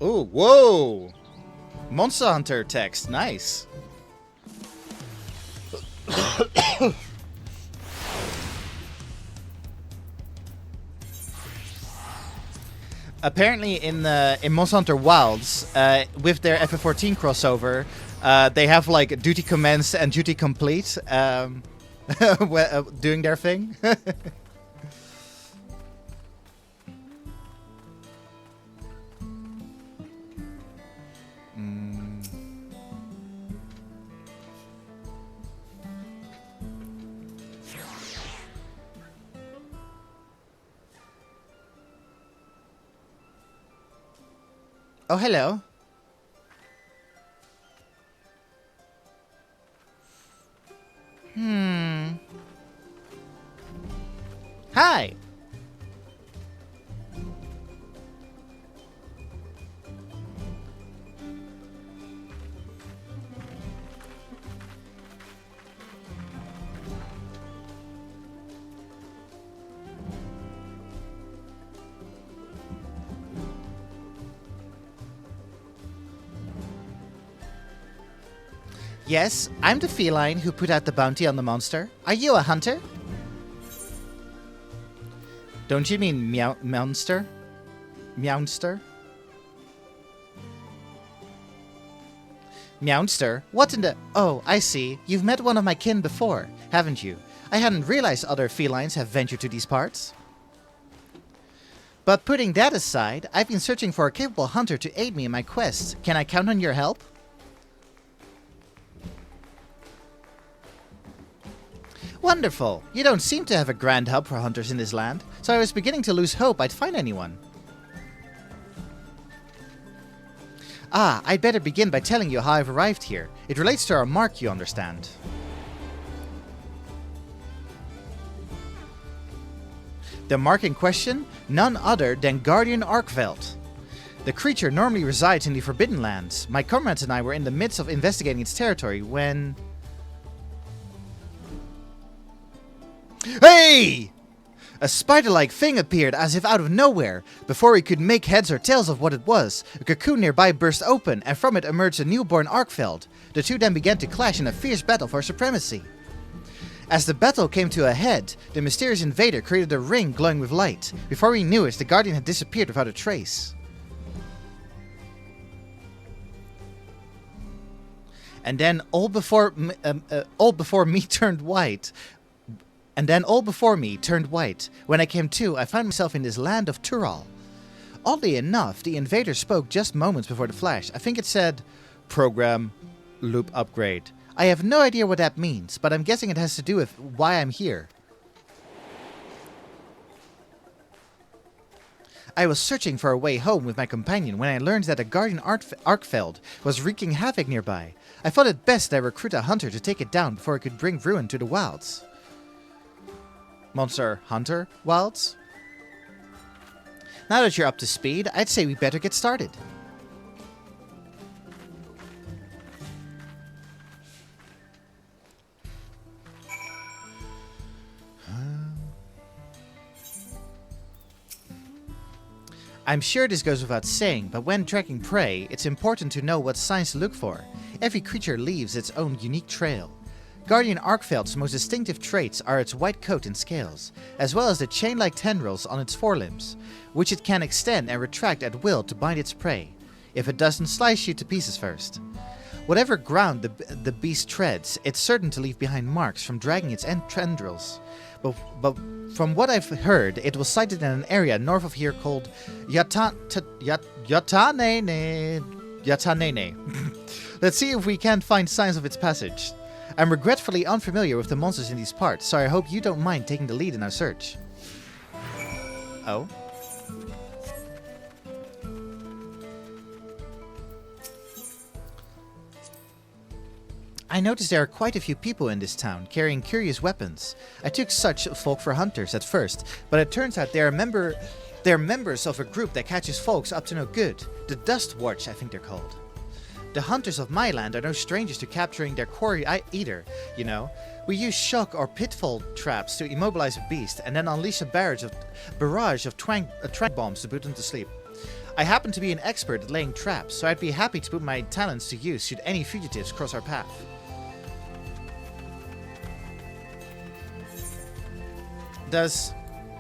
Oh, whoa! Monster Hunter text. Nice. Apparently in Monster Hunter Wilds, with their FF14 crossover, they have like duty commenced and duty complete doing their thing. Oh, hello. Hi. Yes, I'm the feline who put out the bounty on the monster. Are you a hunter? Don't you mean Meownster? Meownster? Meownster? What in the... Oh, I see. You've met one of my kin before, haven't you? I hadn't realized other felines have ventured to these parts. But putting that aside, I've been searching for a capable hunter to aid me in my quest. Can I count on your help? Wonderful! You don't seem to have a grand hub for hunters in this land, so I was beginning to lose hope I'd find anyone. Ah, I'd better begin by telling you how I've arrived here. It relates to our mark, you understand. The mark in question? None other than Guardian Arkveld. The creature normally resides in the Forbidden Lands. My comrades and I were in the midst of investigating its territory when... Hey! A spider-like thing appeared as if out of nowhere. Before we could make heads or tails of what it was, a cocoon nearby burst open, and from it emerged a newborn Arkveld. The two then began to clash in a fierce battle for supremacy. As the battle came to a head, the mysterious invader created a ring glowing with light. Before we knew it, the Guardian had disappeared without a trace. And then all before me turned white. When I came to, I found myself in this land of Tural. Oddly enough, the invader spoke just moments before the flash. I think it said, "Program, loop upgrade." I have no idea what that means, but I'm guessing it has to do with why I'm here. I was searching for a way home with my companion when I learned that a Guardian Arkveld was wreaking havoc nearby. I thought it best I recruit a hunter to take it down before it could bring ruin to the wilds. Monster Hunter Wilds. Now that you're up to speed, I'd say we better get started. I'm sure this goes without saying, but when tracking prey, it's important to know what signs to look for. Every creature leaves its own unique trail. Guardian Arkveld's most distinctive traits are its white coat and scales, as well as the chain-like tendrils on its forelimbs, which it can extend and retract at will to bind its prey, if it doesn't slice you to pieces first. Whatever ground the beast treads, it's certain to leave behind marks from dragging its tendrils. But from what I've heard, it was sighted in an area north of here called Yatanene. Let's see if we can't find signs of its passage. I'm regretfully unfamiliar with the monsters in these parts, so I hope you don't mind taking the lead in our search. Oh? I noticed there are quite a few people in this town carrying curious weapons. I took such folk for hunters at first, but it turns out they're members of a group that catches folks up to no good. The Dust Watch, I think they're called. The hunters of my land are no strangers to capturing their quarry either, you know. We use shock or pitfall traps to immobilize a beast and then unleash a barrage of twang bombs to put them to sleep. I happen to be an expert at laying traps, so I'd be happy to put my talents to use should any fugitives cross our path.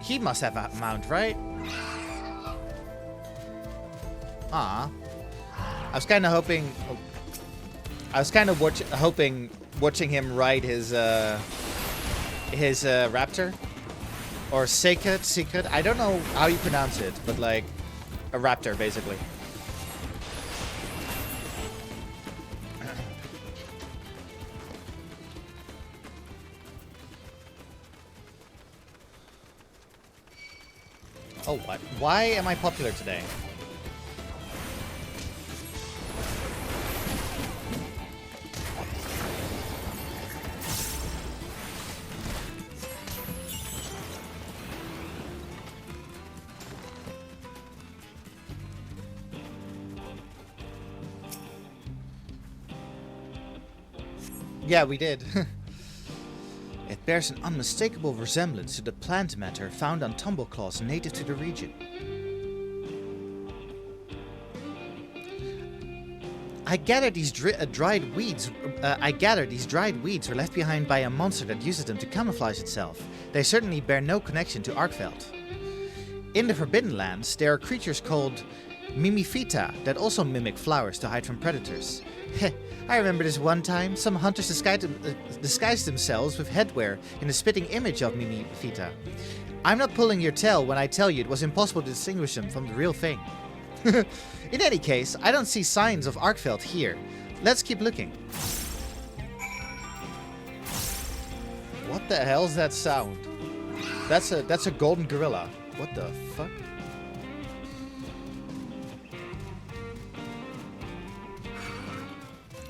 He must have a mount, right? Ah. I was kind of hoping... hoping watching him ride his raptor. Or Sekut. I don't know how you pronounce it, but like... a raptor, basically. Oh, what? Why am I popular today? Yeah, we did. It bears an unmistakable resemblance to the plant matter found on tumbleclaws native to the region. I gather these dried weeds were left behind by a monster that uses them to camouflage itself. They certainly bear no connection to Arkveld. In the Forbidden Lands, there are creatures called Mimifita that also mimic flowers to hide from predators. I remember this one time, some hunters disguised themselves with headwear in a spitting image of Mimifita. I'm not pulling your tail when I tell you it was impossible to distinguish them from the real thing. In any case, I don't see signs of Arkveld here. Let's keep looking. What the hell's that sound? That's a golden gorilla. What the fuck?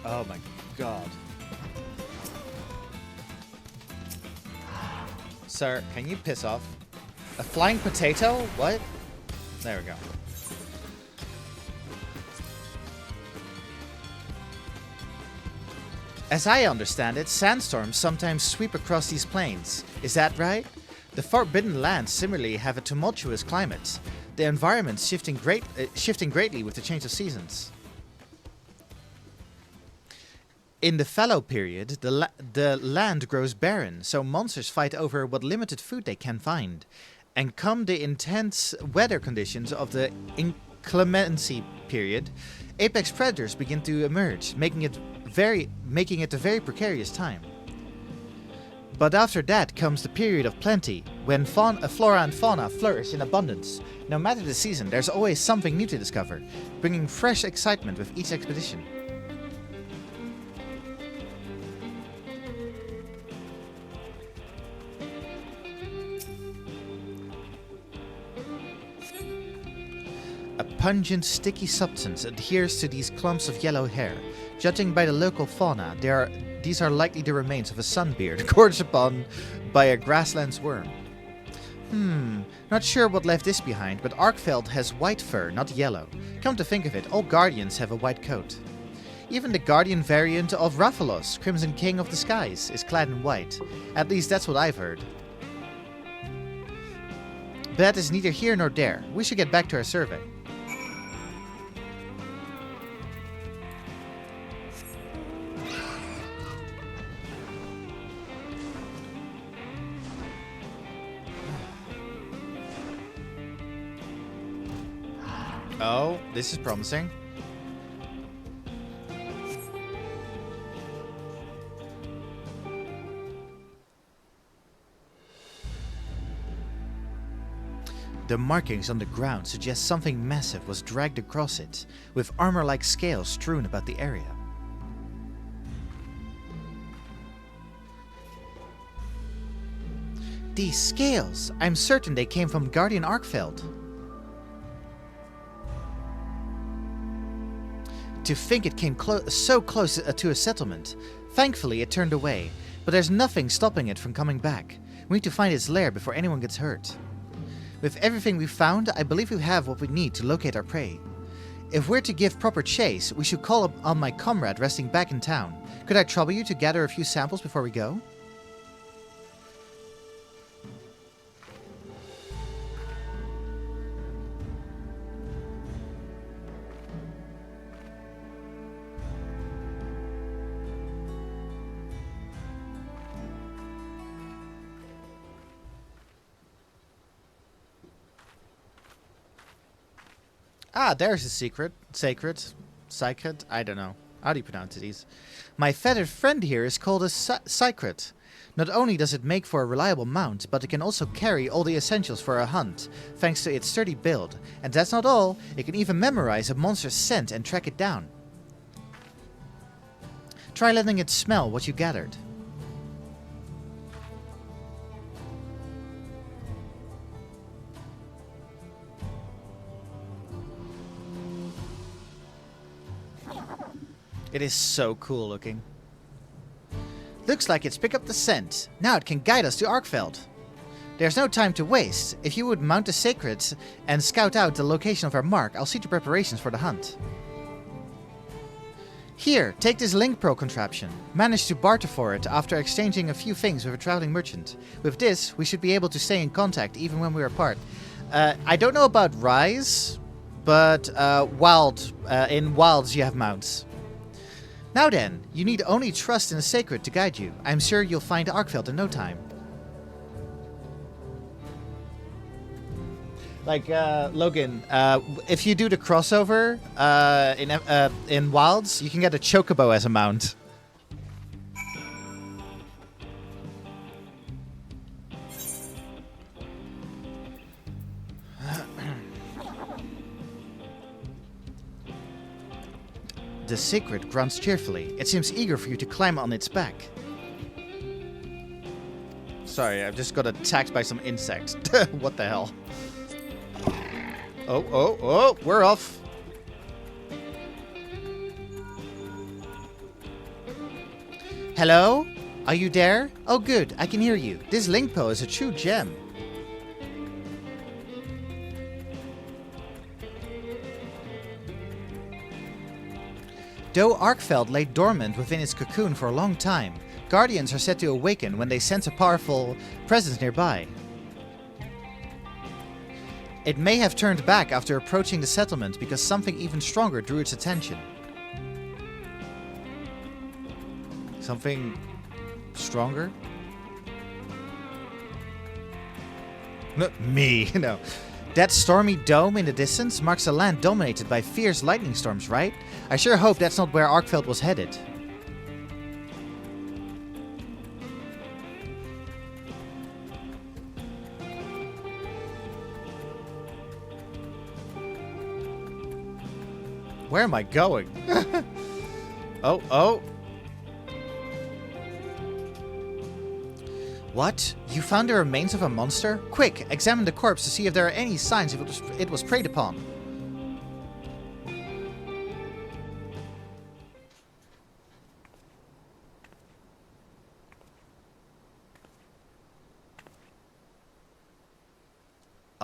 Oh my god. Sir, can you piss off? A flying potato? What? There we go. As I understand it, sandstorms sometimes sweep across these plains. Is that right? The Forbidden Lands similarly have a tumultuous climate. The environment shifting greatly with the change of seasons. In the fallow period, the land grows barren, so monsters fight over what limited food they can find. And come the intense weather conditions of the inclemency period, apex predators begin to emerge, making it a very precarious time. But after that comes the period of plenty, when flora and fauna flourish in abundance. No matter the season, there's always something new to discover, bringing fresh excitement with each expedition. A pungent, sticky substance adheres to these clumps of yellow hair. Judging by the local fauna, these are likely the remains of a sunbeard gorged upon by a grasslands worm. Not sure what left this behind, but Arkfeld has white fur, not yellow. Come to think of it, all guardians have a white coat. Even the guardian variant of Raphalos, Crimson King of the Skies, is clad in white. At least that's what I've heard. But that is neither here nor there. We should get back to our survey. Oh, this is promising. The markings on the ground suggest something massive was dragged across it, with armor-like scales strewn about the area. These scales! I'm certain they came from Guardian Arkfeld. To think it came so close to a settlement. Thankfully, it turned away, but there's nothing stopping it from coming back. We need to find its lair before anyone gets hurt. With everything we've found, I believe we have what we need to locate our prey. If we're to give proper chase, we should call on my comrade resting back in town. Could I trouble you to gather a few samples before we go? Ah, there's a secret. Sacred? I don't know. How do you pronounce these? My feathered friend here is called a Sacred. Not only does it make for a reliable mount, but it can also carry all the essentials for a hunt, thanks to its sturdy build. And that's not all, it can even memorize a monster's scent and track it down. Try letting it smell what you gathered. It is so cool looking. Looks like it's picked up the scent. Now it can guide us to Arkfeld. There's no time to waste. If you would mount the Sacred and scout out the location of our mark, I'll see to preparations for the hunt. Here, take this link pro contraption. Managed to barter for it after exchanging a few things with a traveling merchant. With this, we should be able to stay in contact even when we're apart. I don't know about Rise, but in Wilds you have mounts. Now then, you need only trust in the Sacred to guide you. I'm sure you'll find Arkfeld in no time. Like, Logan, if you do the crossover in Wilds, you can get a Chocobo as a mount. The Sacred grunts cheerfully. It seems eager for you to climb on its back. Sorry, I've just got attacked by some insects. What the hell? Oh, we're off. Hello? Are you there? Oh good, I can hear you. This Lingpo is a true gem. Though Arkfeld lay dormant within its cocoon for a long time, guardians are said to awaken when they sense a powerful presence nearby. It may have turned back after approaching the settlement because something even stronger drew its attention. Something stronger? No, me, no. That stormy dome in the distance marks a land dominated by fierce lightning storms, right? I sure hope that's not where Arkfeld was headed. Where am I going? Oh. What? You found the remains of a monster? Quick, examine the corpse to see if there are any signs it was preyed upon.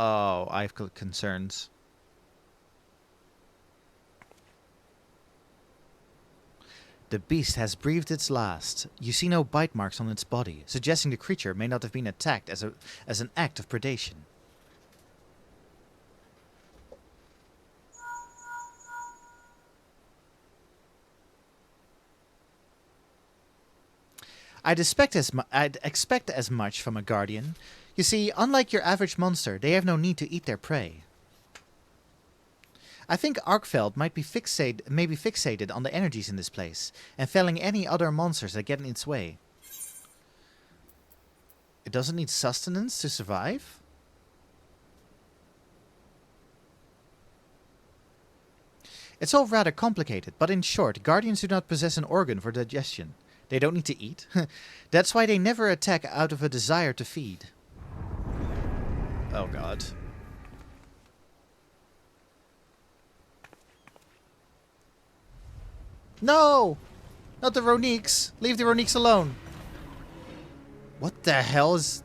Oh, I've got concerns. The beast has breathed its last. You see no bite marks on its body, suggesting the creature may not have been attacked as an act of predation. I'd expect as much from a guardian. You see, unlike your average monster, they have no need to eat their prey. I think Arkfeld might be fixated on the energies in this place, and felling any other monsters that get in its way. It doesn't need sustenance to survive? It's all rather complicated, but in short, guardians do not possess an organ for digestion. They don't need to eat. That's why they never attack out of a desire to feed. Oh god. No! Not the Roniques! Leave the Roniques alone! What the hell is...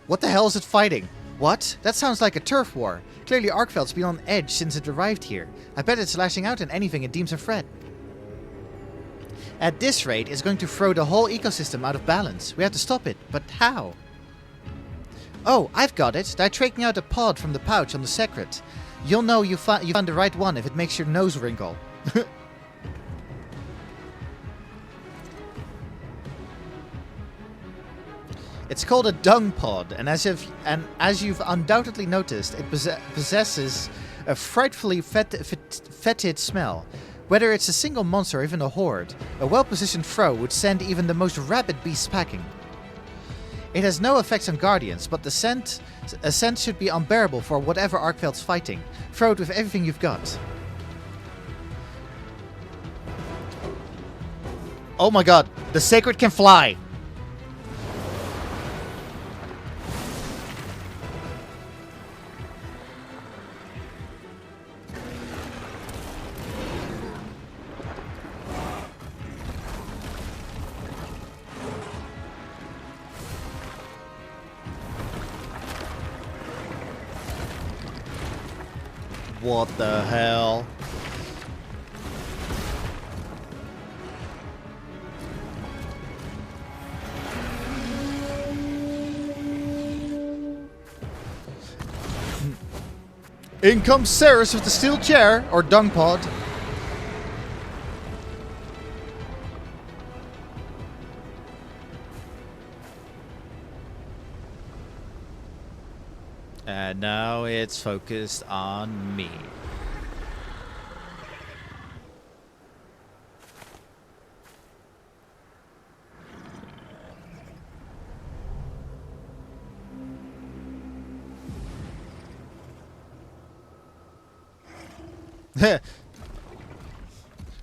What the hell is it fighting? What? That sounds like a turf war. Clearly Arkfeld's been on edge since it arrived here. I bet it's lashing out at anything it deems a threat. At this rate, it's going to throw the whole ecosystem out of balance. We have to stop it, but how? Oh, I've got it. They're taking out a pod from the pouch on the secret. You'll know you found the right one if it makes your nose wrinkle. It's called a dung pod, and as you've undoubtedly noticed, it possesses a frightfully fetid smell. Whether it's a single monster or even a horde, a well-positioned throw would send even the most rabid beasts packing. It has no effects on guardians, but a scent should be unbearable for whatever Arkfeld's fighting. Throw it with everything you've got. Oh my god, the sacred can fly! What the hell? In comes Ceres with the steel chair, or dung pod. And now it's focused on me.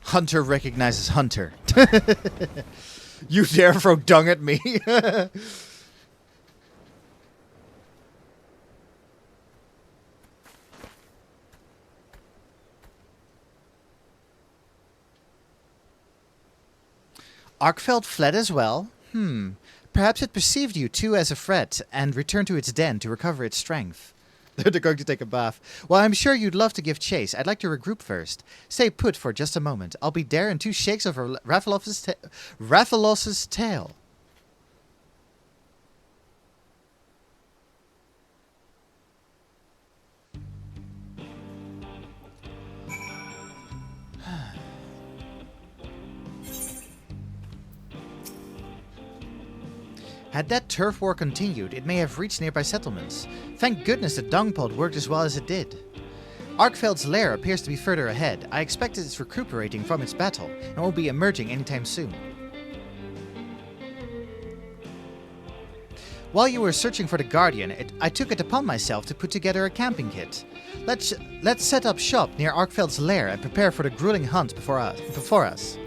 Hunter recognizes Hunter. You dare throw dung at me? Arkfeld fled as well? Perhaps it perceived you too as a threat and returned to its den to recover its strength. They're going to take a bath. Well, I'm sure you'd love to give chase. I'd like to regroup first. Stay put for just a moment. I'll be there in 2 shakes of Raphaelos's tail. Had that turf war continued, it may have reached nearby settlements. Thank goodness the dung pod worked as well as it did. Arkfeld's lair appears to be further ahead. I expect it's recuperating from its battle, and will be emerging anytime soon. While you were searching for the Guardian, I took it upon myself to put together a camping kit. Let's set up shop near Arkfeld's lair and prepare for the grueling hunt before us.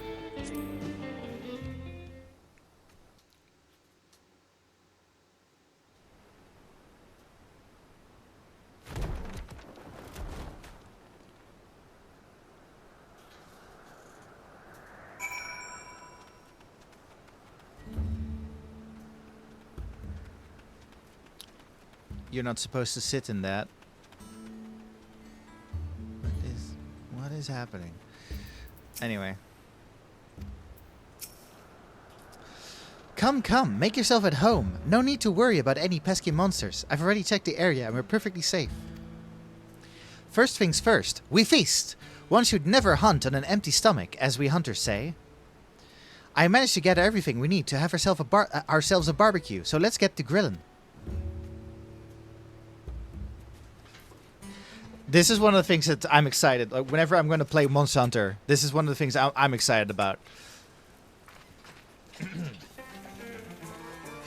You're not supposed to sit in that. What is happening? Anyway. Come, come, make yourself at home. No need to worry about any pesky monsters. I've already checked the area and we're perfectly safe. First things first, we feast. One should never hunt on an empty stomach, as we hunters say. I managed to gather everything we need to have ourselves a barbecue, so let's get to grilling. This is one of the things that I'm excited. Like, whenever I'm going to play Monster Hunter, this is one of the things I'm excited about.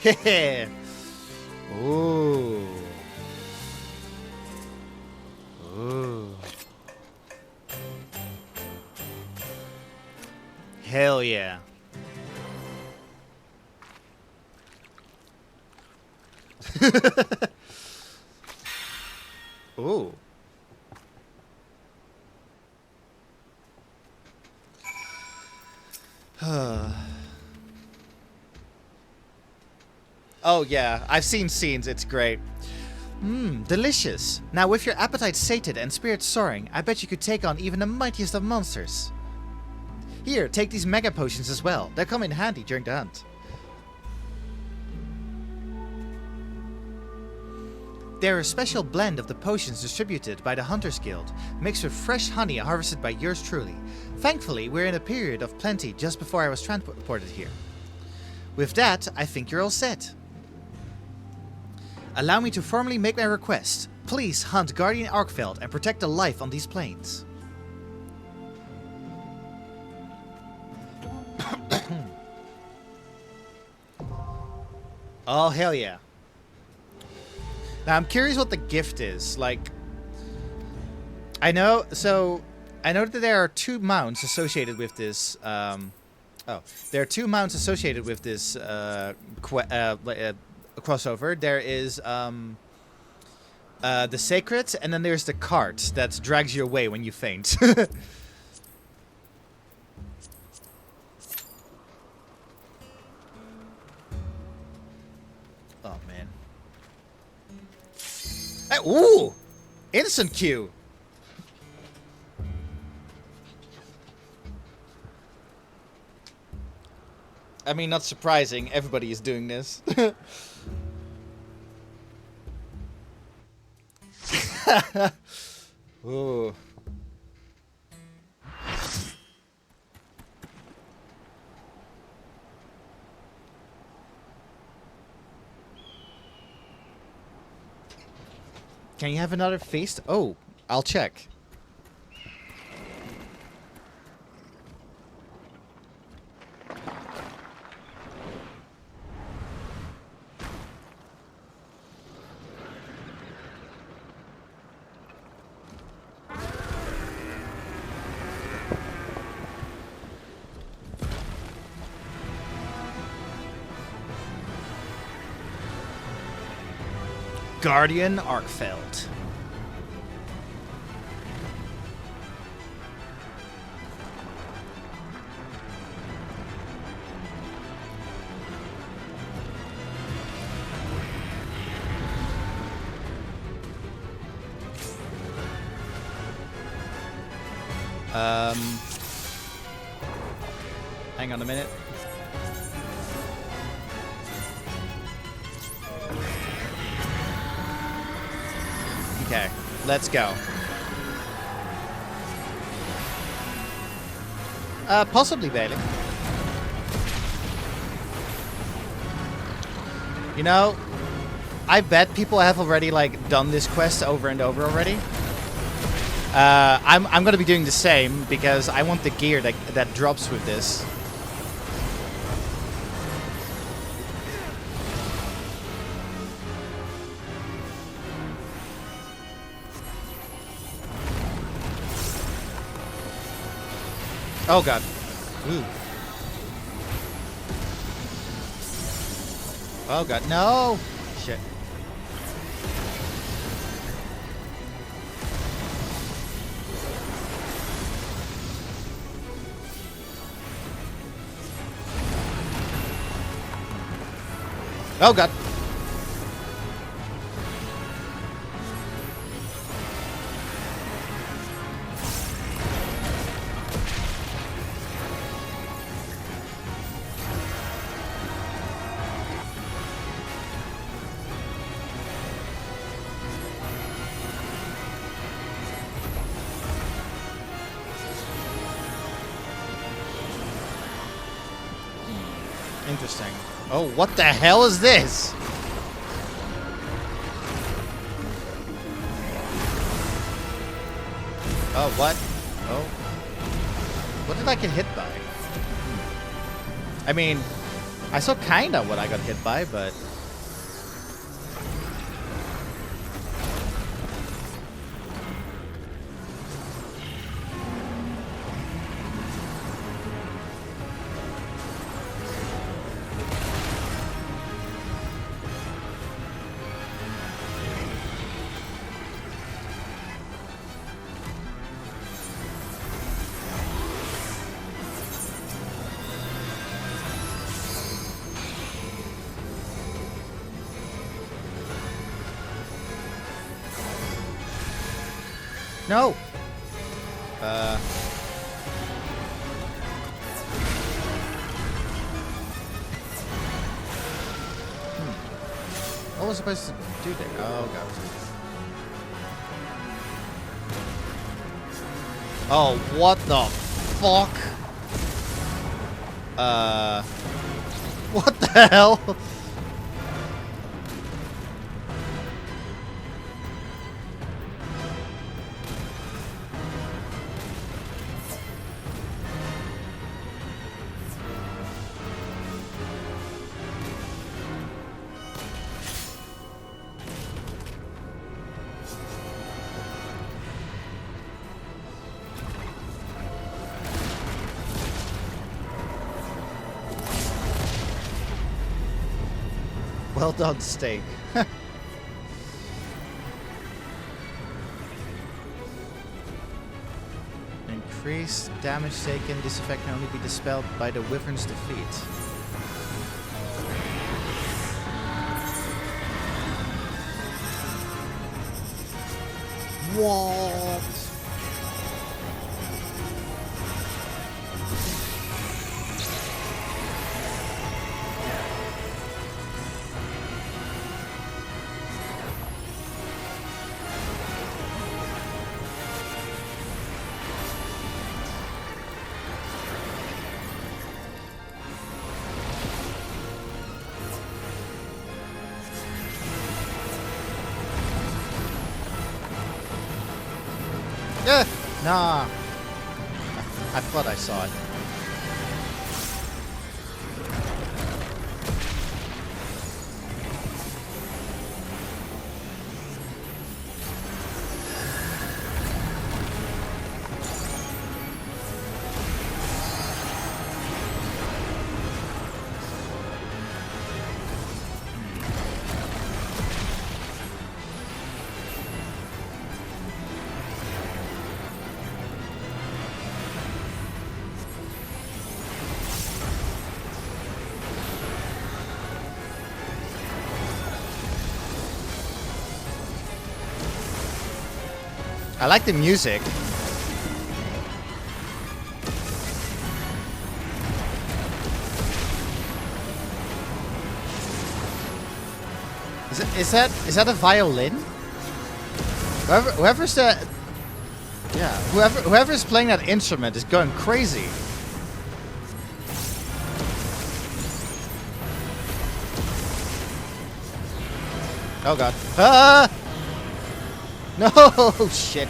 Hehe. Ooh. Ooh. Hell yeah. Ooh. Oh yeah, I've seen scenes, it's great. Mmm, delicious. Now with your appetite sated and spirits soaring, I bet you could take on even the mightiest of monsters. Here, take these mega potions as well. They'll come in handy during the hunt. They're a special blend of the potions distributed by the Hunters Guild, mixed with fresh honey harvested by yours truly. Thankfully, we're in a period of plenty just before I was transported here. With that, I think you're all set. Allow me to formally make my request. Please hunt Guardian Arkfeld and protect the life on these plains. Oh, hell yeah. Now, I'm curious what the gift is. Like, I know that there are 2 mounts associated with this, there are 2 mounts associated with this, crossover. There is, the Sacred, and then there's the cart that drags you away when you faint. Oh, man. Hey, ooh! Instant queue! I mean, not surprising. Everybody is doing this. Ooh. Can you have another feast? Oh, I'll check. Guardian Arkfeld. Hang on a minute. Okay, let's go. Possibly Bailey. You know, I bet people have already like done this quest over and over already. I'm gonna be doing the same because I want the gear that drops with this. Oh god. Ooh. Oh god, no! Shit. Oh god. Interesting. Oh, what the hell is this? Oh, what? Oh. What did I get hit by? I mean, I saw kinda what I got hit by, but... No! What was I supposed to do there? Oh, God. Oh, what the fuck? What the hell? Well done, steak. Increased damage taken. This effect can only be dispelled by the Wyvern's defeat. What? Nah. I thought I saw it. I like the music. Is that a violin? Whoever's that, yeah, whoever's playing that instrument is going crazy. Oh God! Ah! No shit.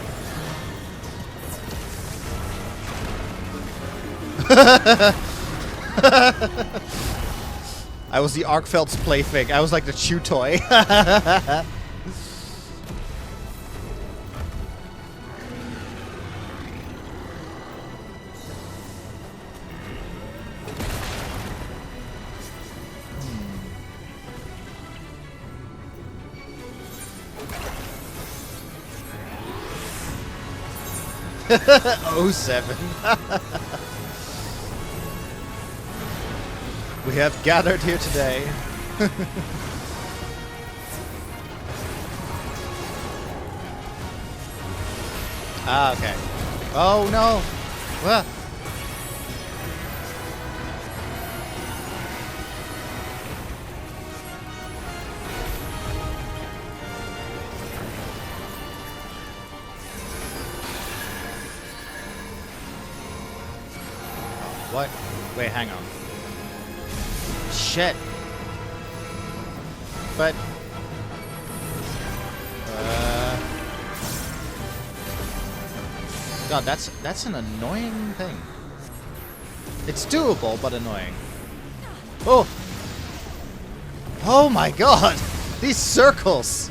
I was the Arkfeld's plaything. I was like the chew toy. Oh, 07. We have gathered here today. Ah, okay. Oh no. Ah. What? Wait, hang on. Shit. But... God, that's an annoying thing. It's doable, but annoying. Oh! Oh my god! These circles!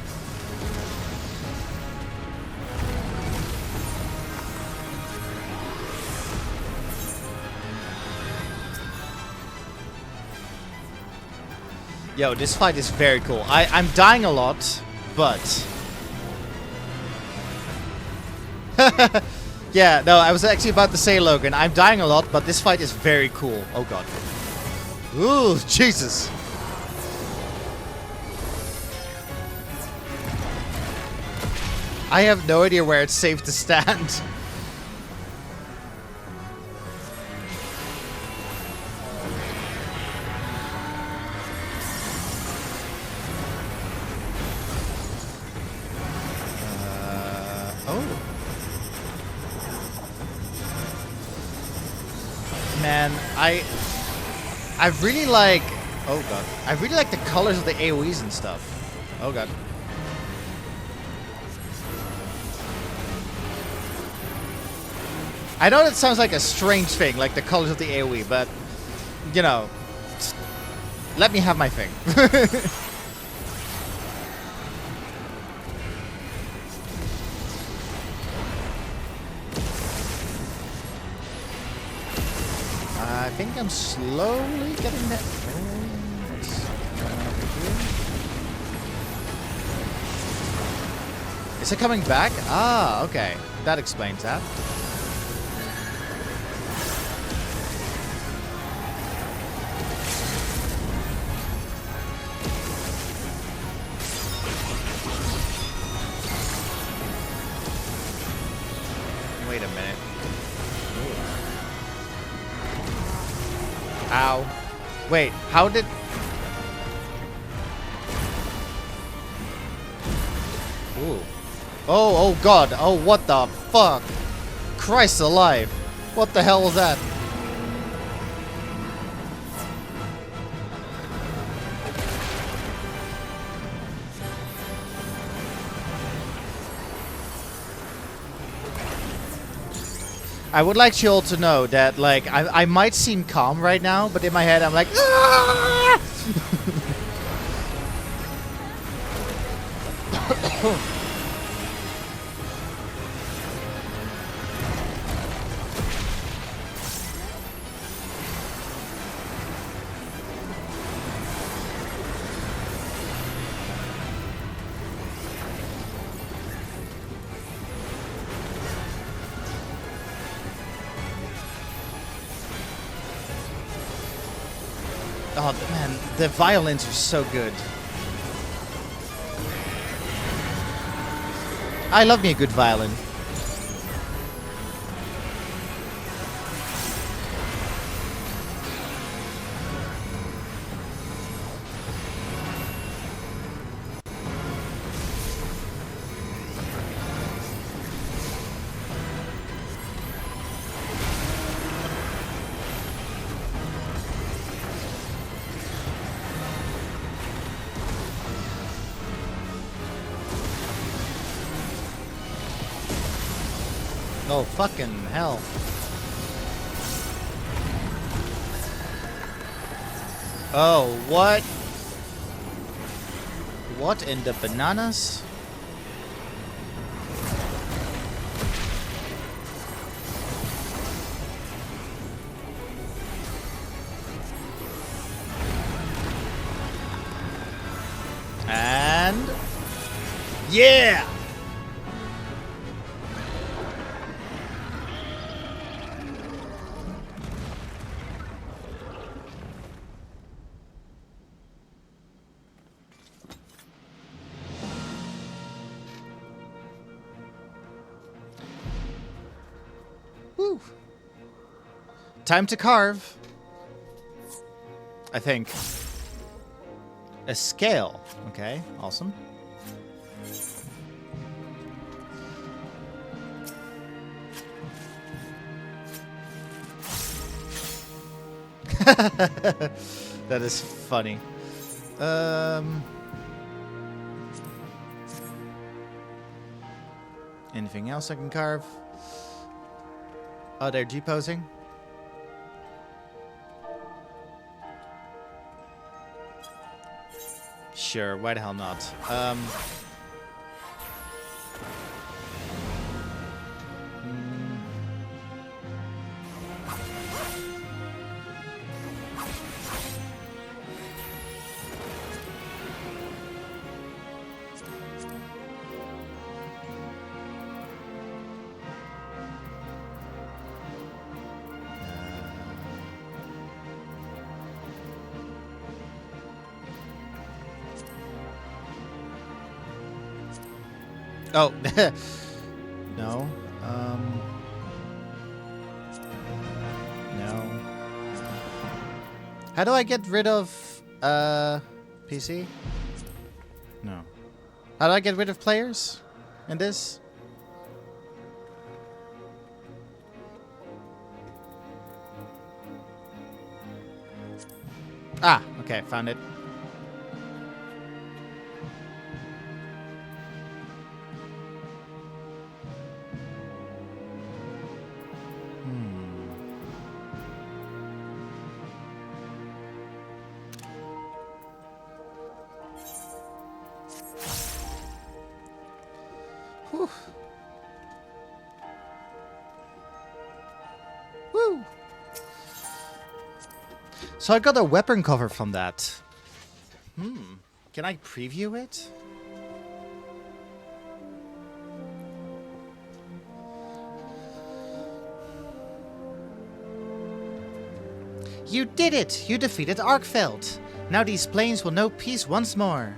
Yo, this fight is very cool. I'm dying a lot, but... Yeah, no, I was actually about to say, Logan, I'm dying a lot, but this fight is very cool. Oh god. Ooh, Jesus. I have no idea where it's safe to stand. Man, I really like... Oh god. I really like the colors of the AoEs and stuff. Oh god. I know that sounds like a strange thing, like the colors of the AoE, but, you know, let me have my thing. I think I'm slowly getting that. Is it coming back? Ah, okay. That explains that. Wait a minute. Ow. Wait, how did... Ooh. Oh god. Oh, what the fuck? Christ alive. What the hell was that? I would like you all to know that, like, I might seem calm right now, but in my head I'm like, ah! Oh man, the violins are so good. I love me a good violin. Oh, fucking hell. Oh, what? What in the bananas? And... yeah! Woo. Time to carve. I think. A scale. Okay, awesome. That is funny. Anything else I can carve? Oh, they're G-posing? Sure, why the hell not? Oh, no. No. How do I get rid of, PC? No. How do I get rid of players in this? Ah, okay, found it. Whew. Woo! So I got a weapon cover from that. Can I preview it? You did it! You defeated Arkfeld! Now these plains will know peace once more.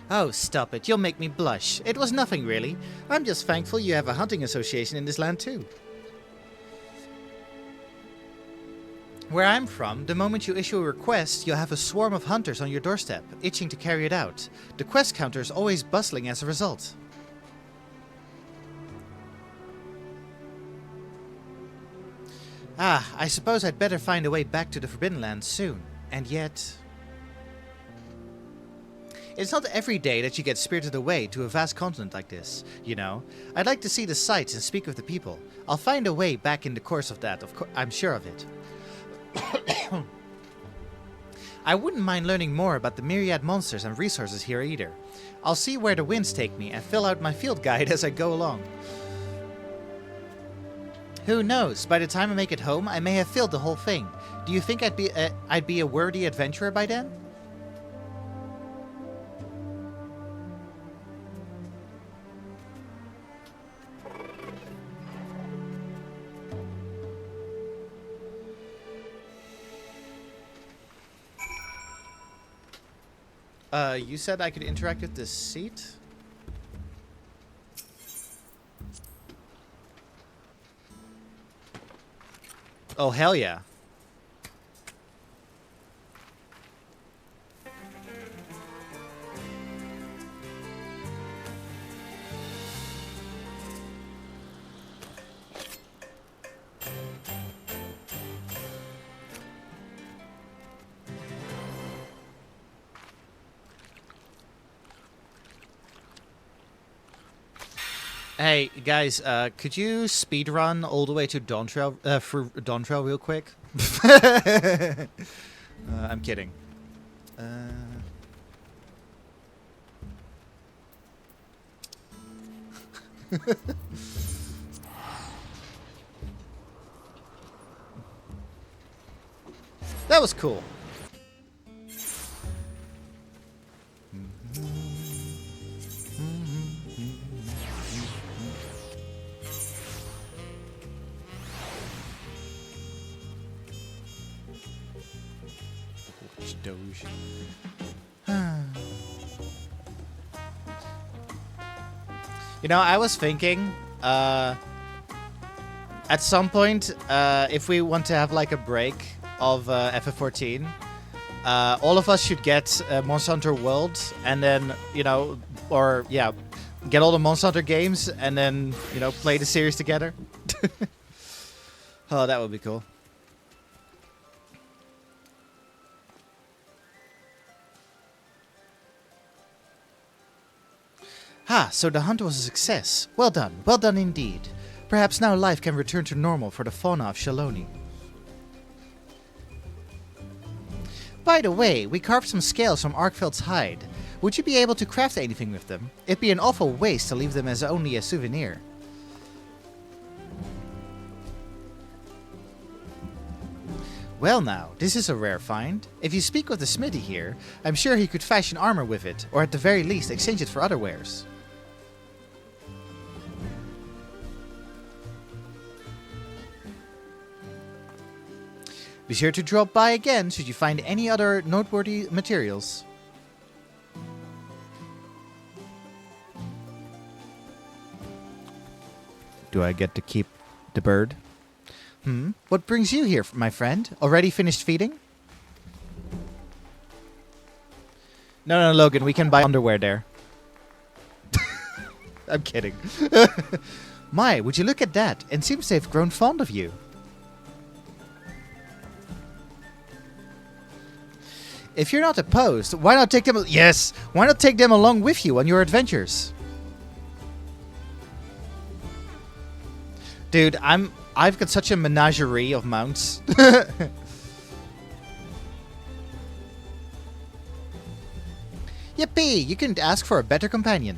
Oh, stop it. You'll make me blush. It was nothing, really. I'm just thankful you have a hunting association in this land, too. Where I'm from, the moment you issue a request, you'll have a swarm of hunters on your doorstep, itching to carry it out. The quest counter is always bustling as a result. Ah, I suppose I'd better find a way back to the Forbidden Lands soon. And yet... It's not every day that you get spirited away to a vast continent like this, you know. I'd like to see the sights and speak with the people. I'll find a way back in the course of that, I'm sure of it. I wouldn't mind learning more about the myriad monsters and resources here either. I'll see where the winds take me and fill out my field guide as I go along. Who knows? By the time I make it home, I may have filled the whole thing. Do you think I'd be a worthy adventurer by then? You said I could interact with this seat? Oh, hell yeah. Hey guys, could you speedrun all the way to Dawntrail, through Dawntrail real quick? I'm kidding. That was cool. Doge. You know, I was thinking, at some point, if we want to have like a break of FF14, All of us should get Monster Hunter World, and then, you know, or, yeah, get all the Monster Hunter games, and then, you know, play the series together. Oh, that would be cool. Ah, so the hunt was a success. Well done indeed. Perhaps now life can return to normal for the fauna of Shaloni. By the way, we carved some scales from Arkfeld's hide. Would you be able to craft anything with them? It'd be an awful waste to leave them as only a souvenir. Well now, this is a rare find. If you speak with the smithy here, I'm sure he could fashion armor with it, or at the very least exchange it for other wares. Be sure to drop by again should you find any other noteworthy materials. Do I get to keep the bird? What brings you here, my friend? Already finished feeding? No, Logan, we can buy underwear there. I'm kidding. My, would you look at that? It seems they've grown fond of you. If you're not opposed, why not take them... Yes! Why not take them along with you on your adventures? Dude, I've got such a menagerie of mounts. Yippee! You couldn't ask for a better companion.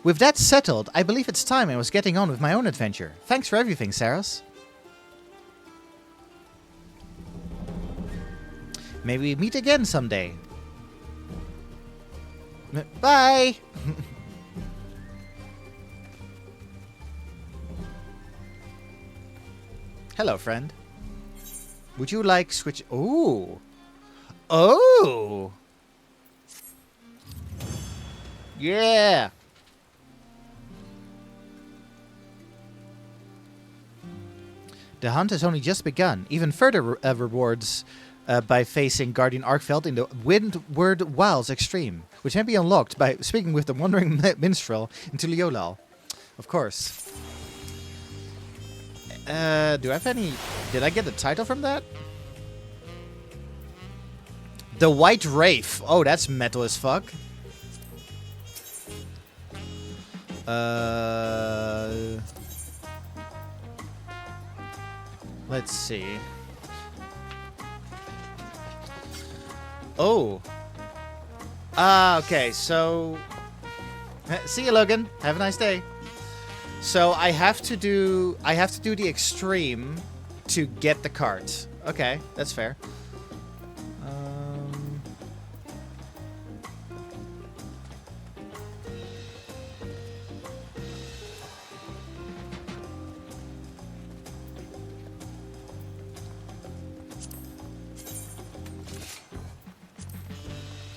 With that settled, I believe it's time I was getting on with my own adventure. Thanks for everything, Saras. Maybe we meet again someday. Bye! Hello, friend. Would you like switch... Ooh! Oh! Yeah! The hunt has only just begun. Even further rewards by facing Guardian Arkfeld in the Windward Wilds Extreme, which can be unlocked by speaking with the Wandering Minstrel in Tuliolal. Of course. Do I have any... Did I get the title from that? The White Wraith. Oh, that's metal as fuck. Let's see. Oh. Okay, so... See you, Logan. Have a nice day. So I have to do the extreme to get the cart. Okay, that's fair.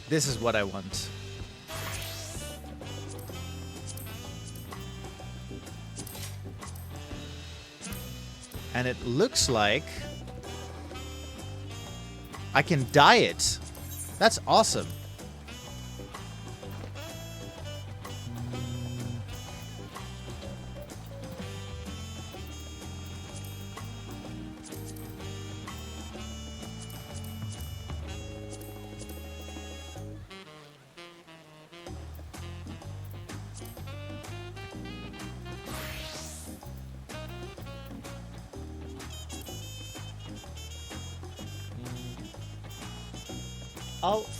This is what I want. And it looks like I can dye it. That's awesome.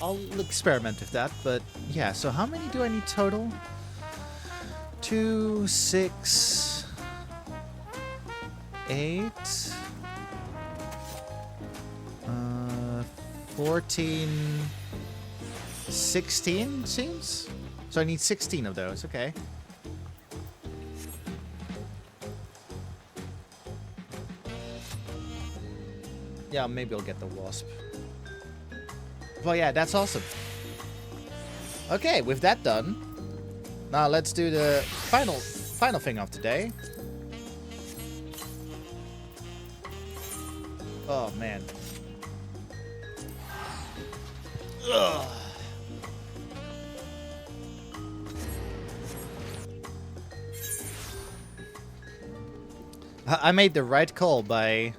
I'll experiment with that, but yeah, so how many do I need total? 2, 6, 8, 14, 16 seems? So I need 16 of those, okay. Yeah, maybe I'll get the wasp. Well, yeah, that's awesome. Okay, with that done, now let's do the final thing of today. Oh, man. Ugh. I made the right call by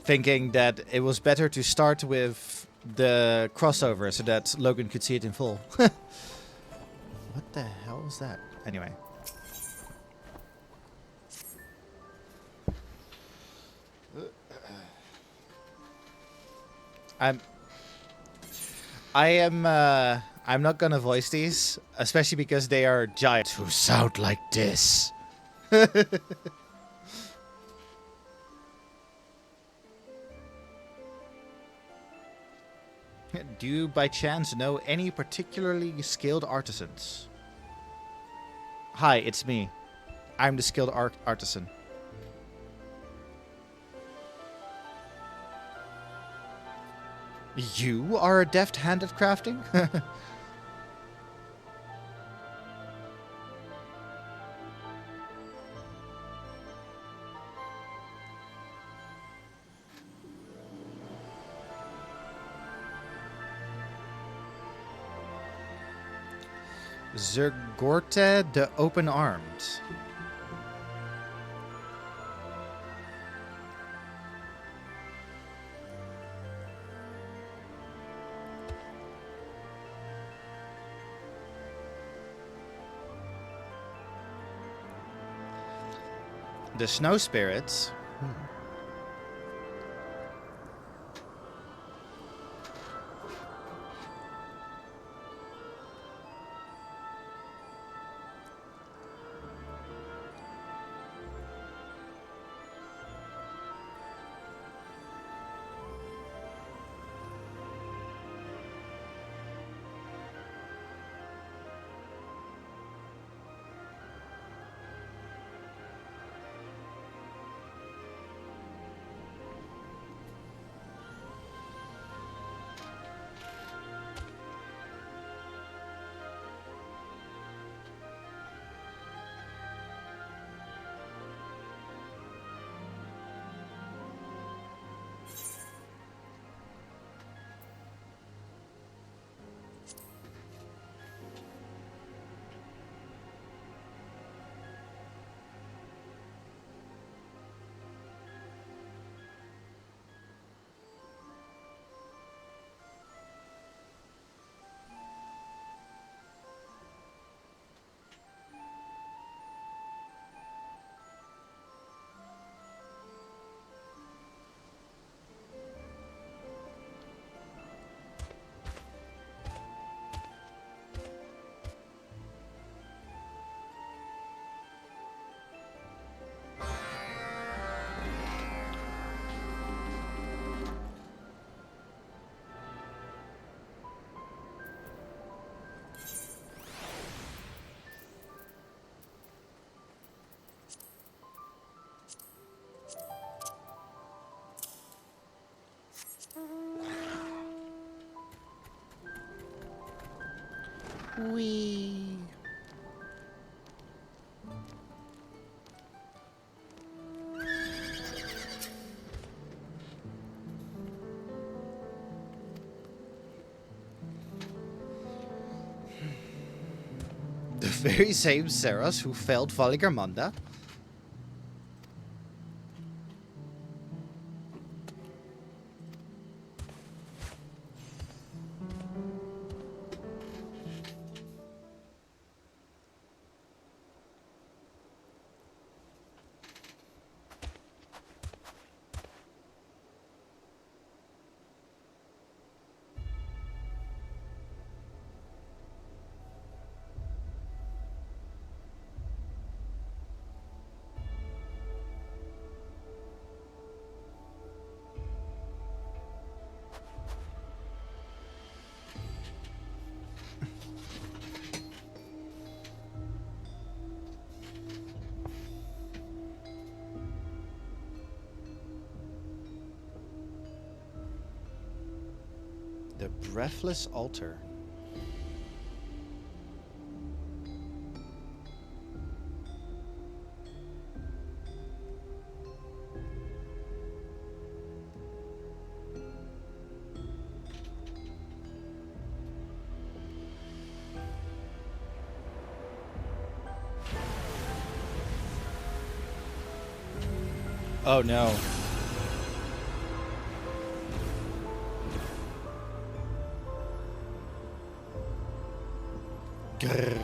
thinking that it was better to start with the crossover so that Logan could see it in full. What the hell is that? Anyway. I'm not gonna voice these, especially because they are giants who sound like this. Do you by chance know any particularly skilled artisans? Hi, it's me. I'm the skilled artisan. You are a deft hand at crafting? Zergorte the Open-Armed. The Snow Spirits. Wee. The very same Saras who felled Valigarmanda? The Breathless Altar. Oh no. Grrr.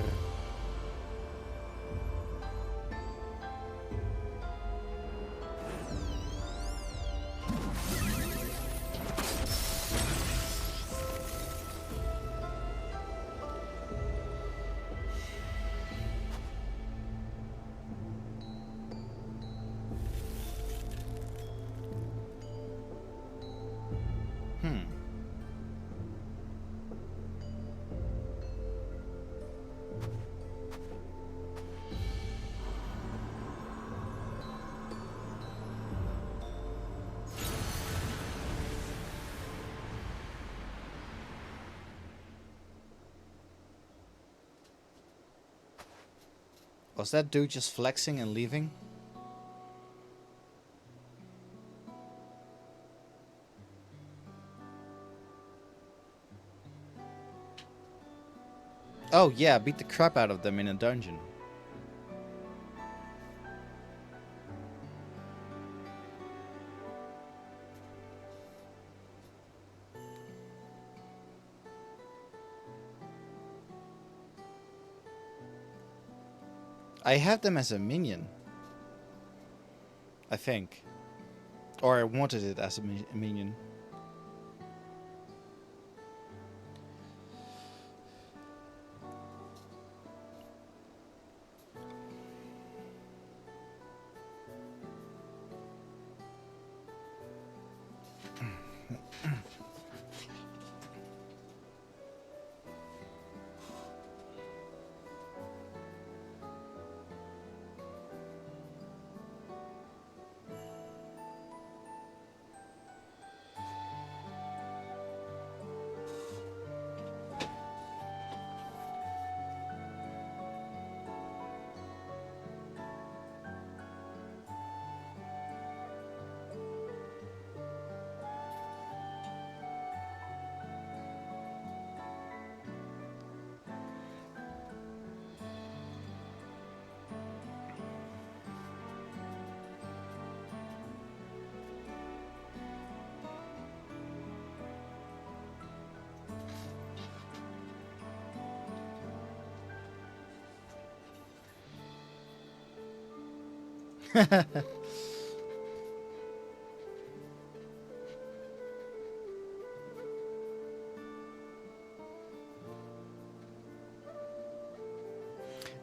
Was that dude just flexing and leaving? Oh yeah, beat the crap out of them in a dungeon. I have them as a minion. I think. Or I wanted it as a minion.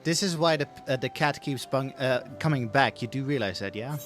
This is why the cat keeps coming back. You do realize that, yeah?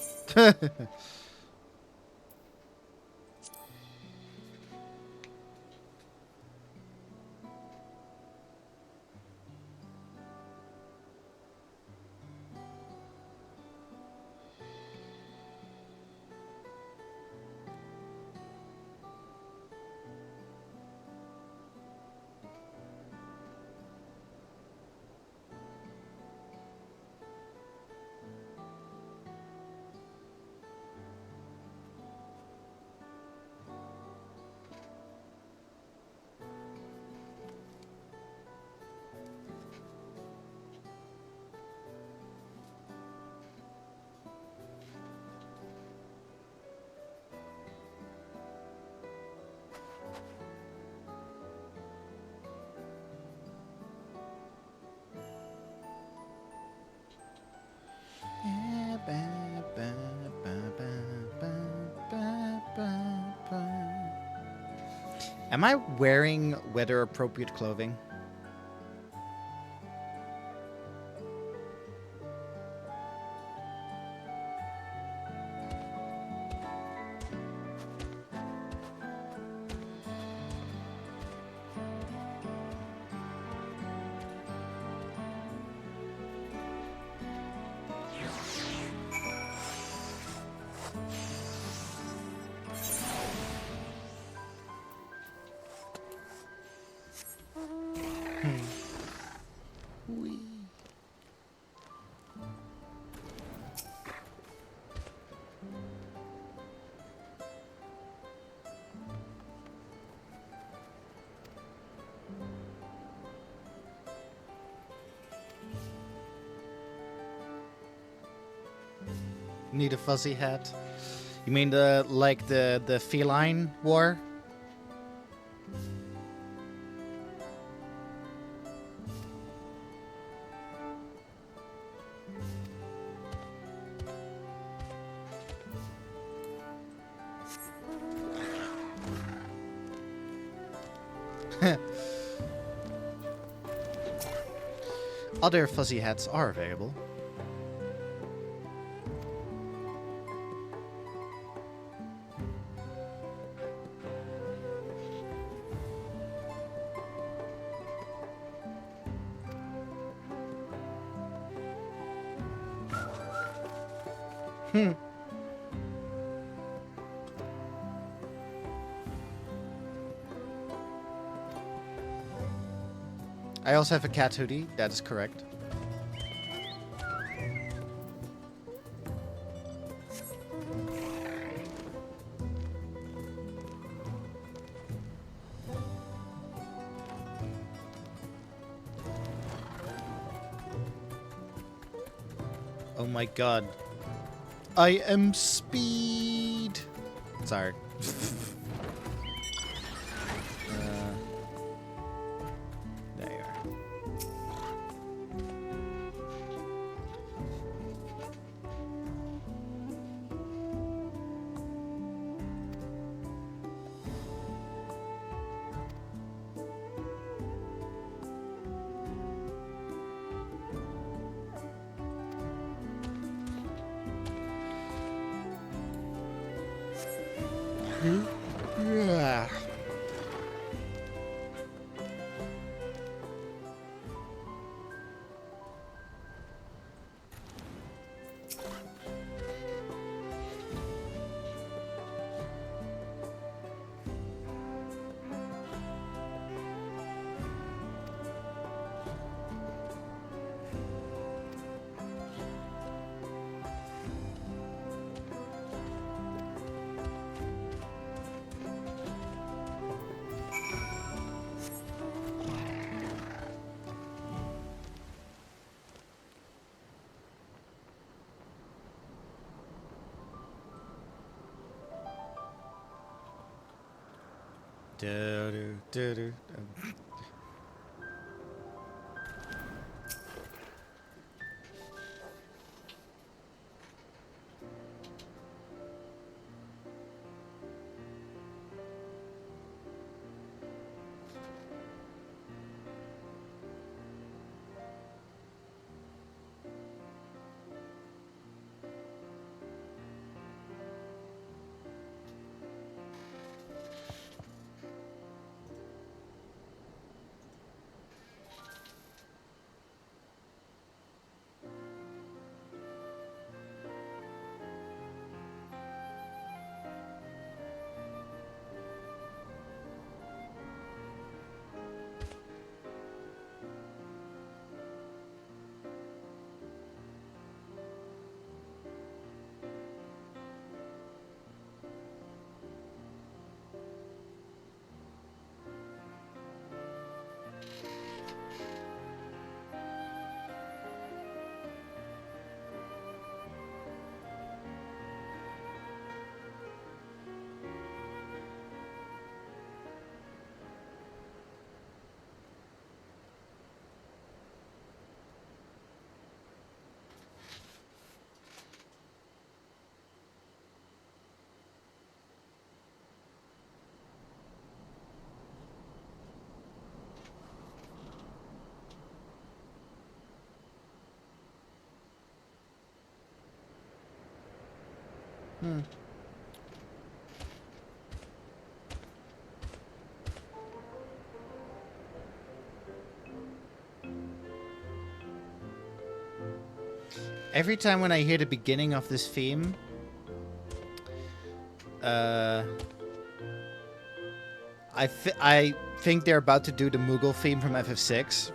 Am I wearing weather-appropriate clothing? Need a fuzzy hat. You mean the feline war? Other fuzzy hats are available. I also have a cat hoodie. That is correct. Oh my god. I am speed. Sorry. There you are. Yeah. Every time when I hear the beginning of this theme, I think they're about to do the Moogle theme from FF6.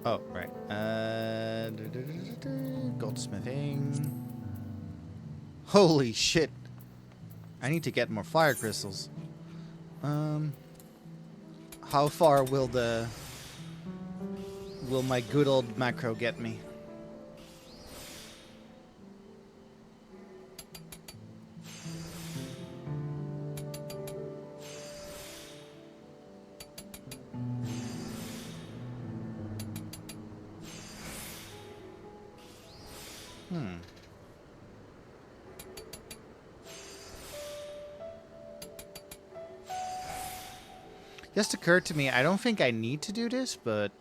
Oh, right. Goldsmithing. Holy shit. I need to get more fire crystals. How far will my good old macro get me? Just occurred to me, I don't think I need to do this, but...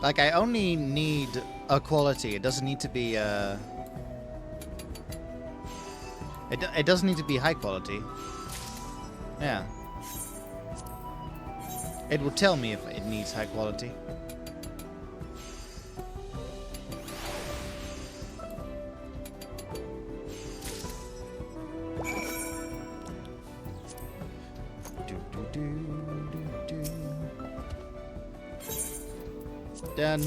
Like, I only need a quality. It doesn't need to be, It doesn't need to be high quality. Yeah. It will tell me if it needs high quality. Done.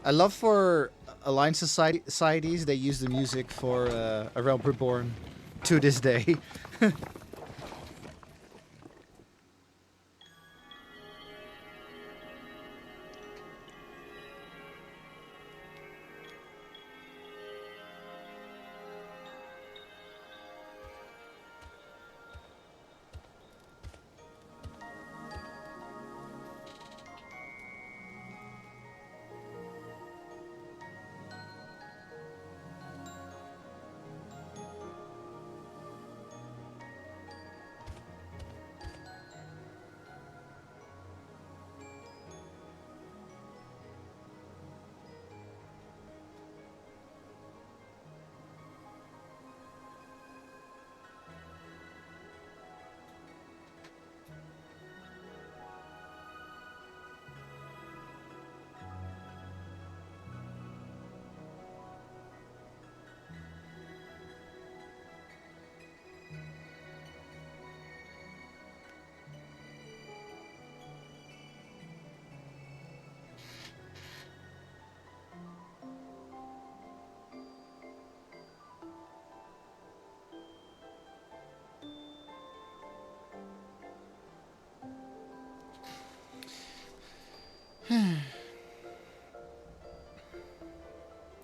I love for Alliance societies, they use the music for A Realm Reborn to this day.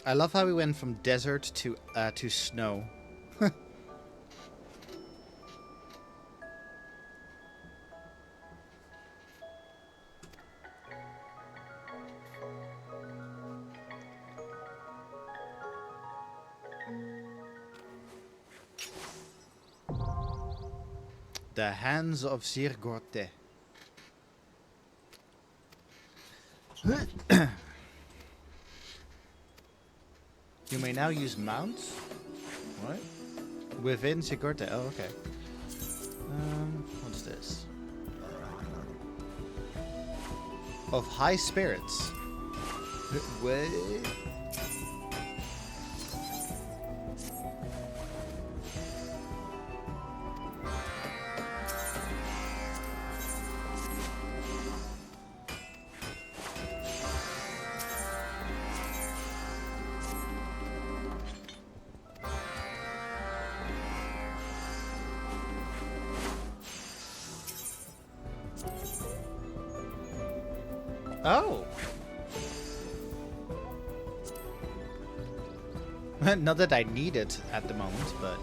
I love how we went from desert to snow. The hands of Sirgorte. You may now use mounts. What? Within Sigurte. Oh, okay. What's this? Of high spirits. What? Oh. Not that I need it at the moment, but...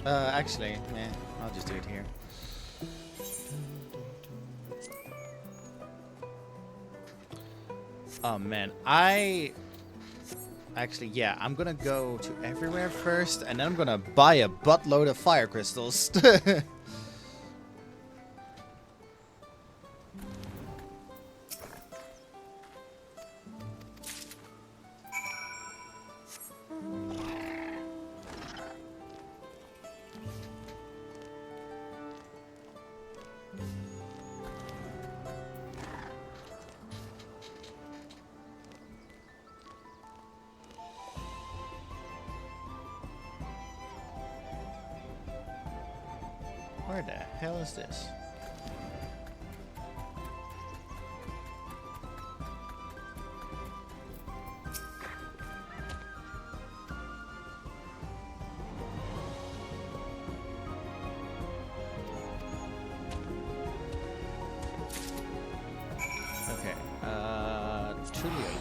Actually, I'll just do it here. Oh man, actually, yeah, I'm gonna go to everywhere first, and then I'm gonna buy a buttload of fire crystals. Where the hell is this? Okay, Tulio.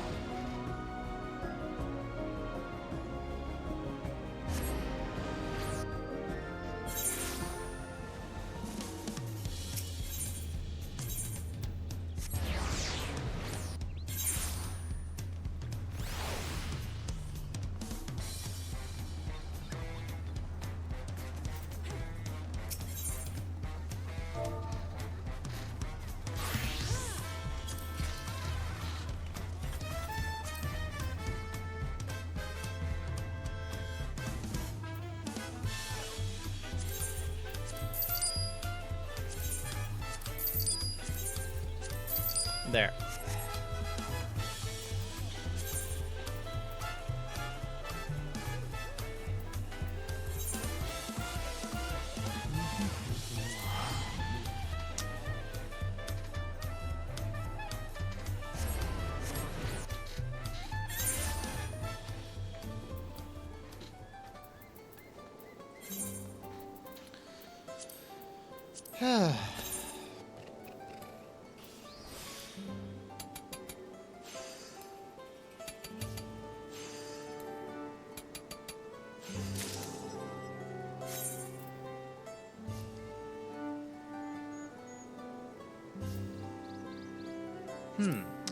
There.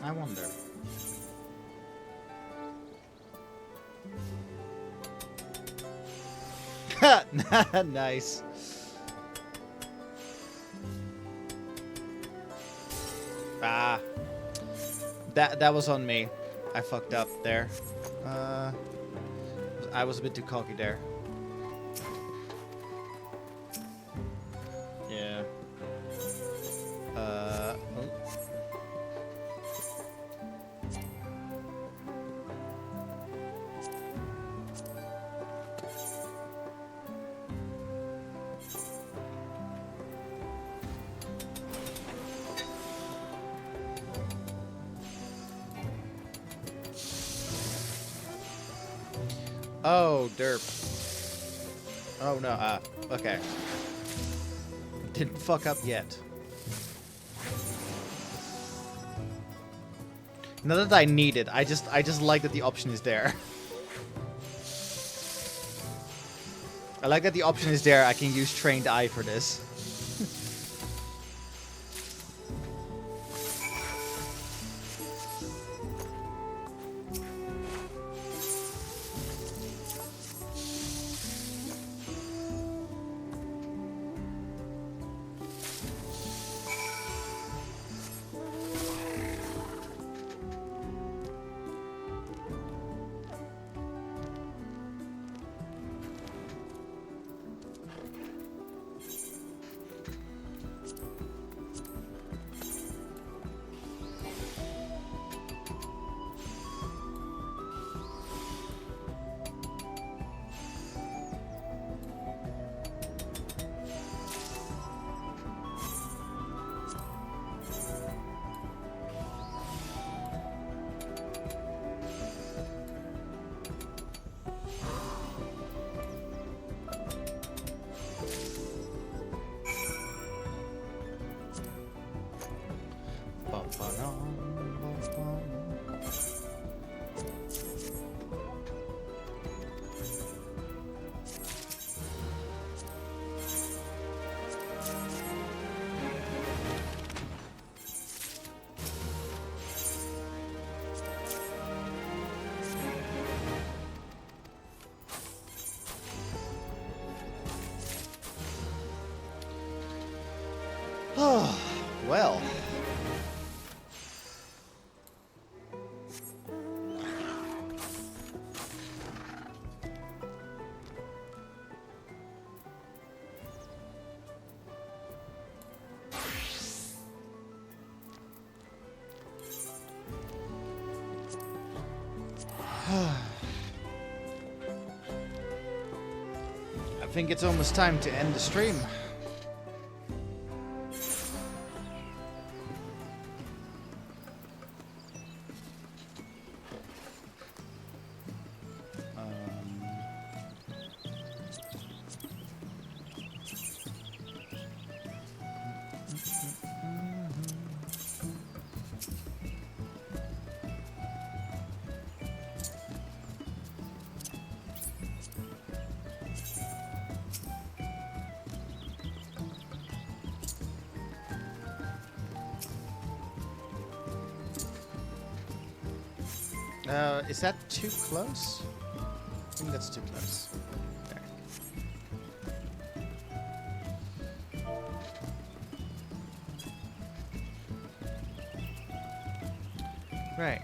I wonder. Nice. Ah. That was on me. I fucked up there. I was a bit too cocky there. Yeah. Oh. Oh, derp. Oh, no, okay. Didn't fuck up yet. Not that I need it, I just like that the option is there. I like that the option is there, I can use Trained Eye for this. I think it's almost time to end the stream. Is that too close? I think that's too close. There. Right.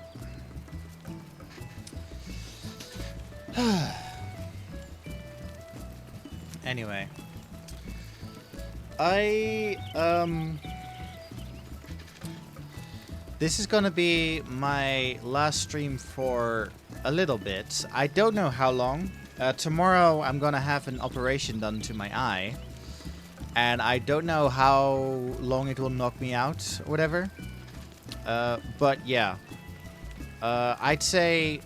Anyway. This is gonna be my last stream for a little bit. I don't know how long. Tomorrow I'm gonna have an operation done to my eye. And I don't know how long it will knock me out or whatever. But yeah. I'd say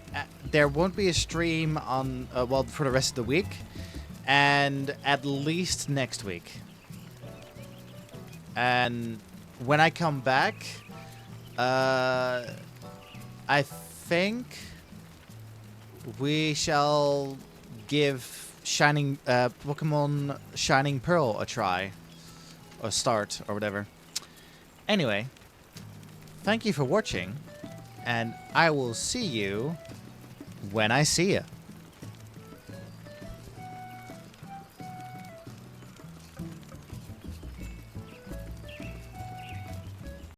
there won't be a stream on, well, for the rest of the week. And at least next week. And when I come back... I think we shall give Pokemon Shining Pearl a try. Or start, or whatever. Anyway, thank you for watching, and I will see you when I see you.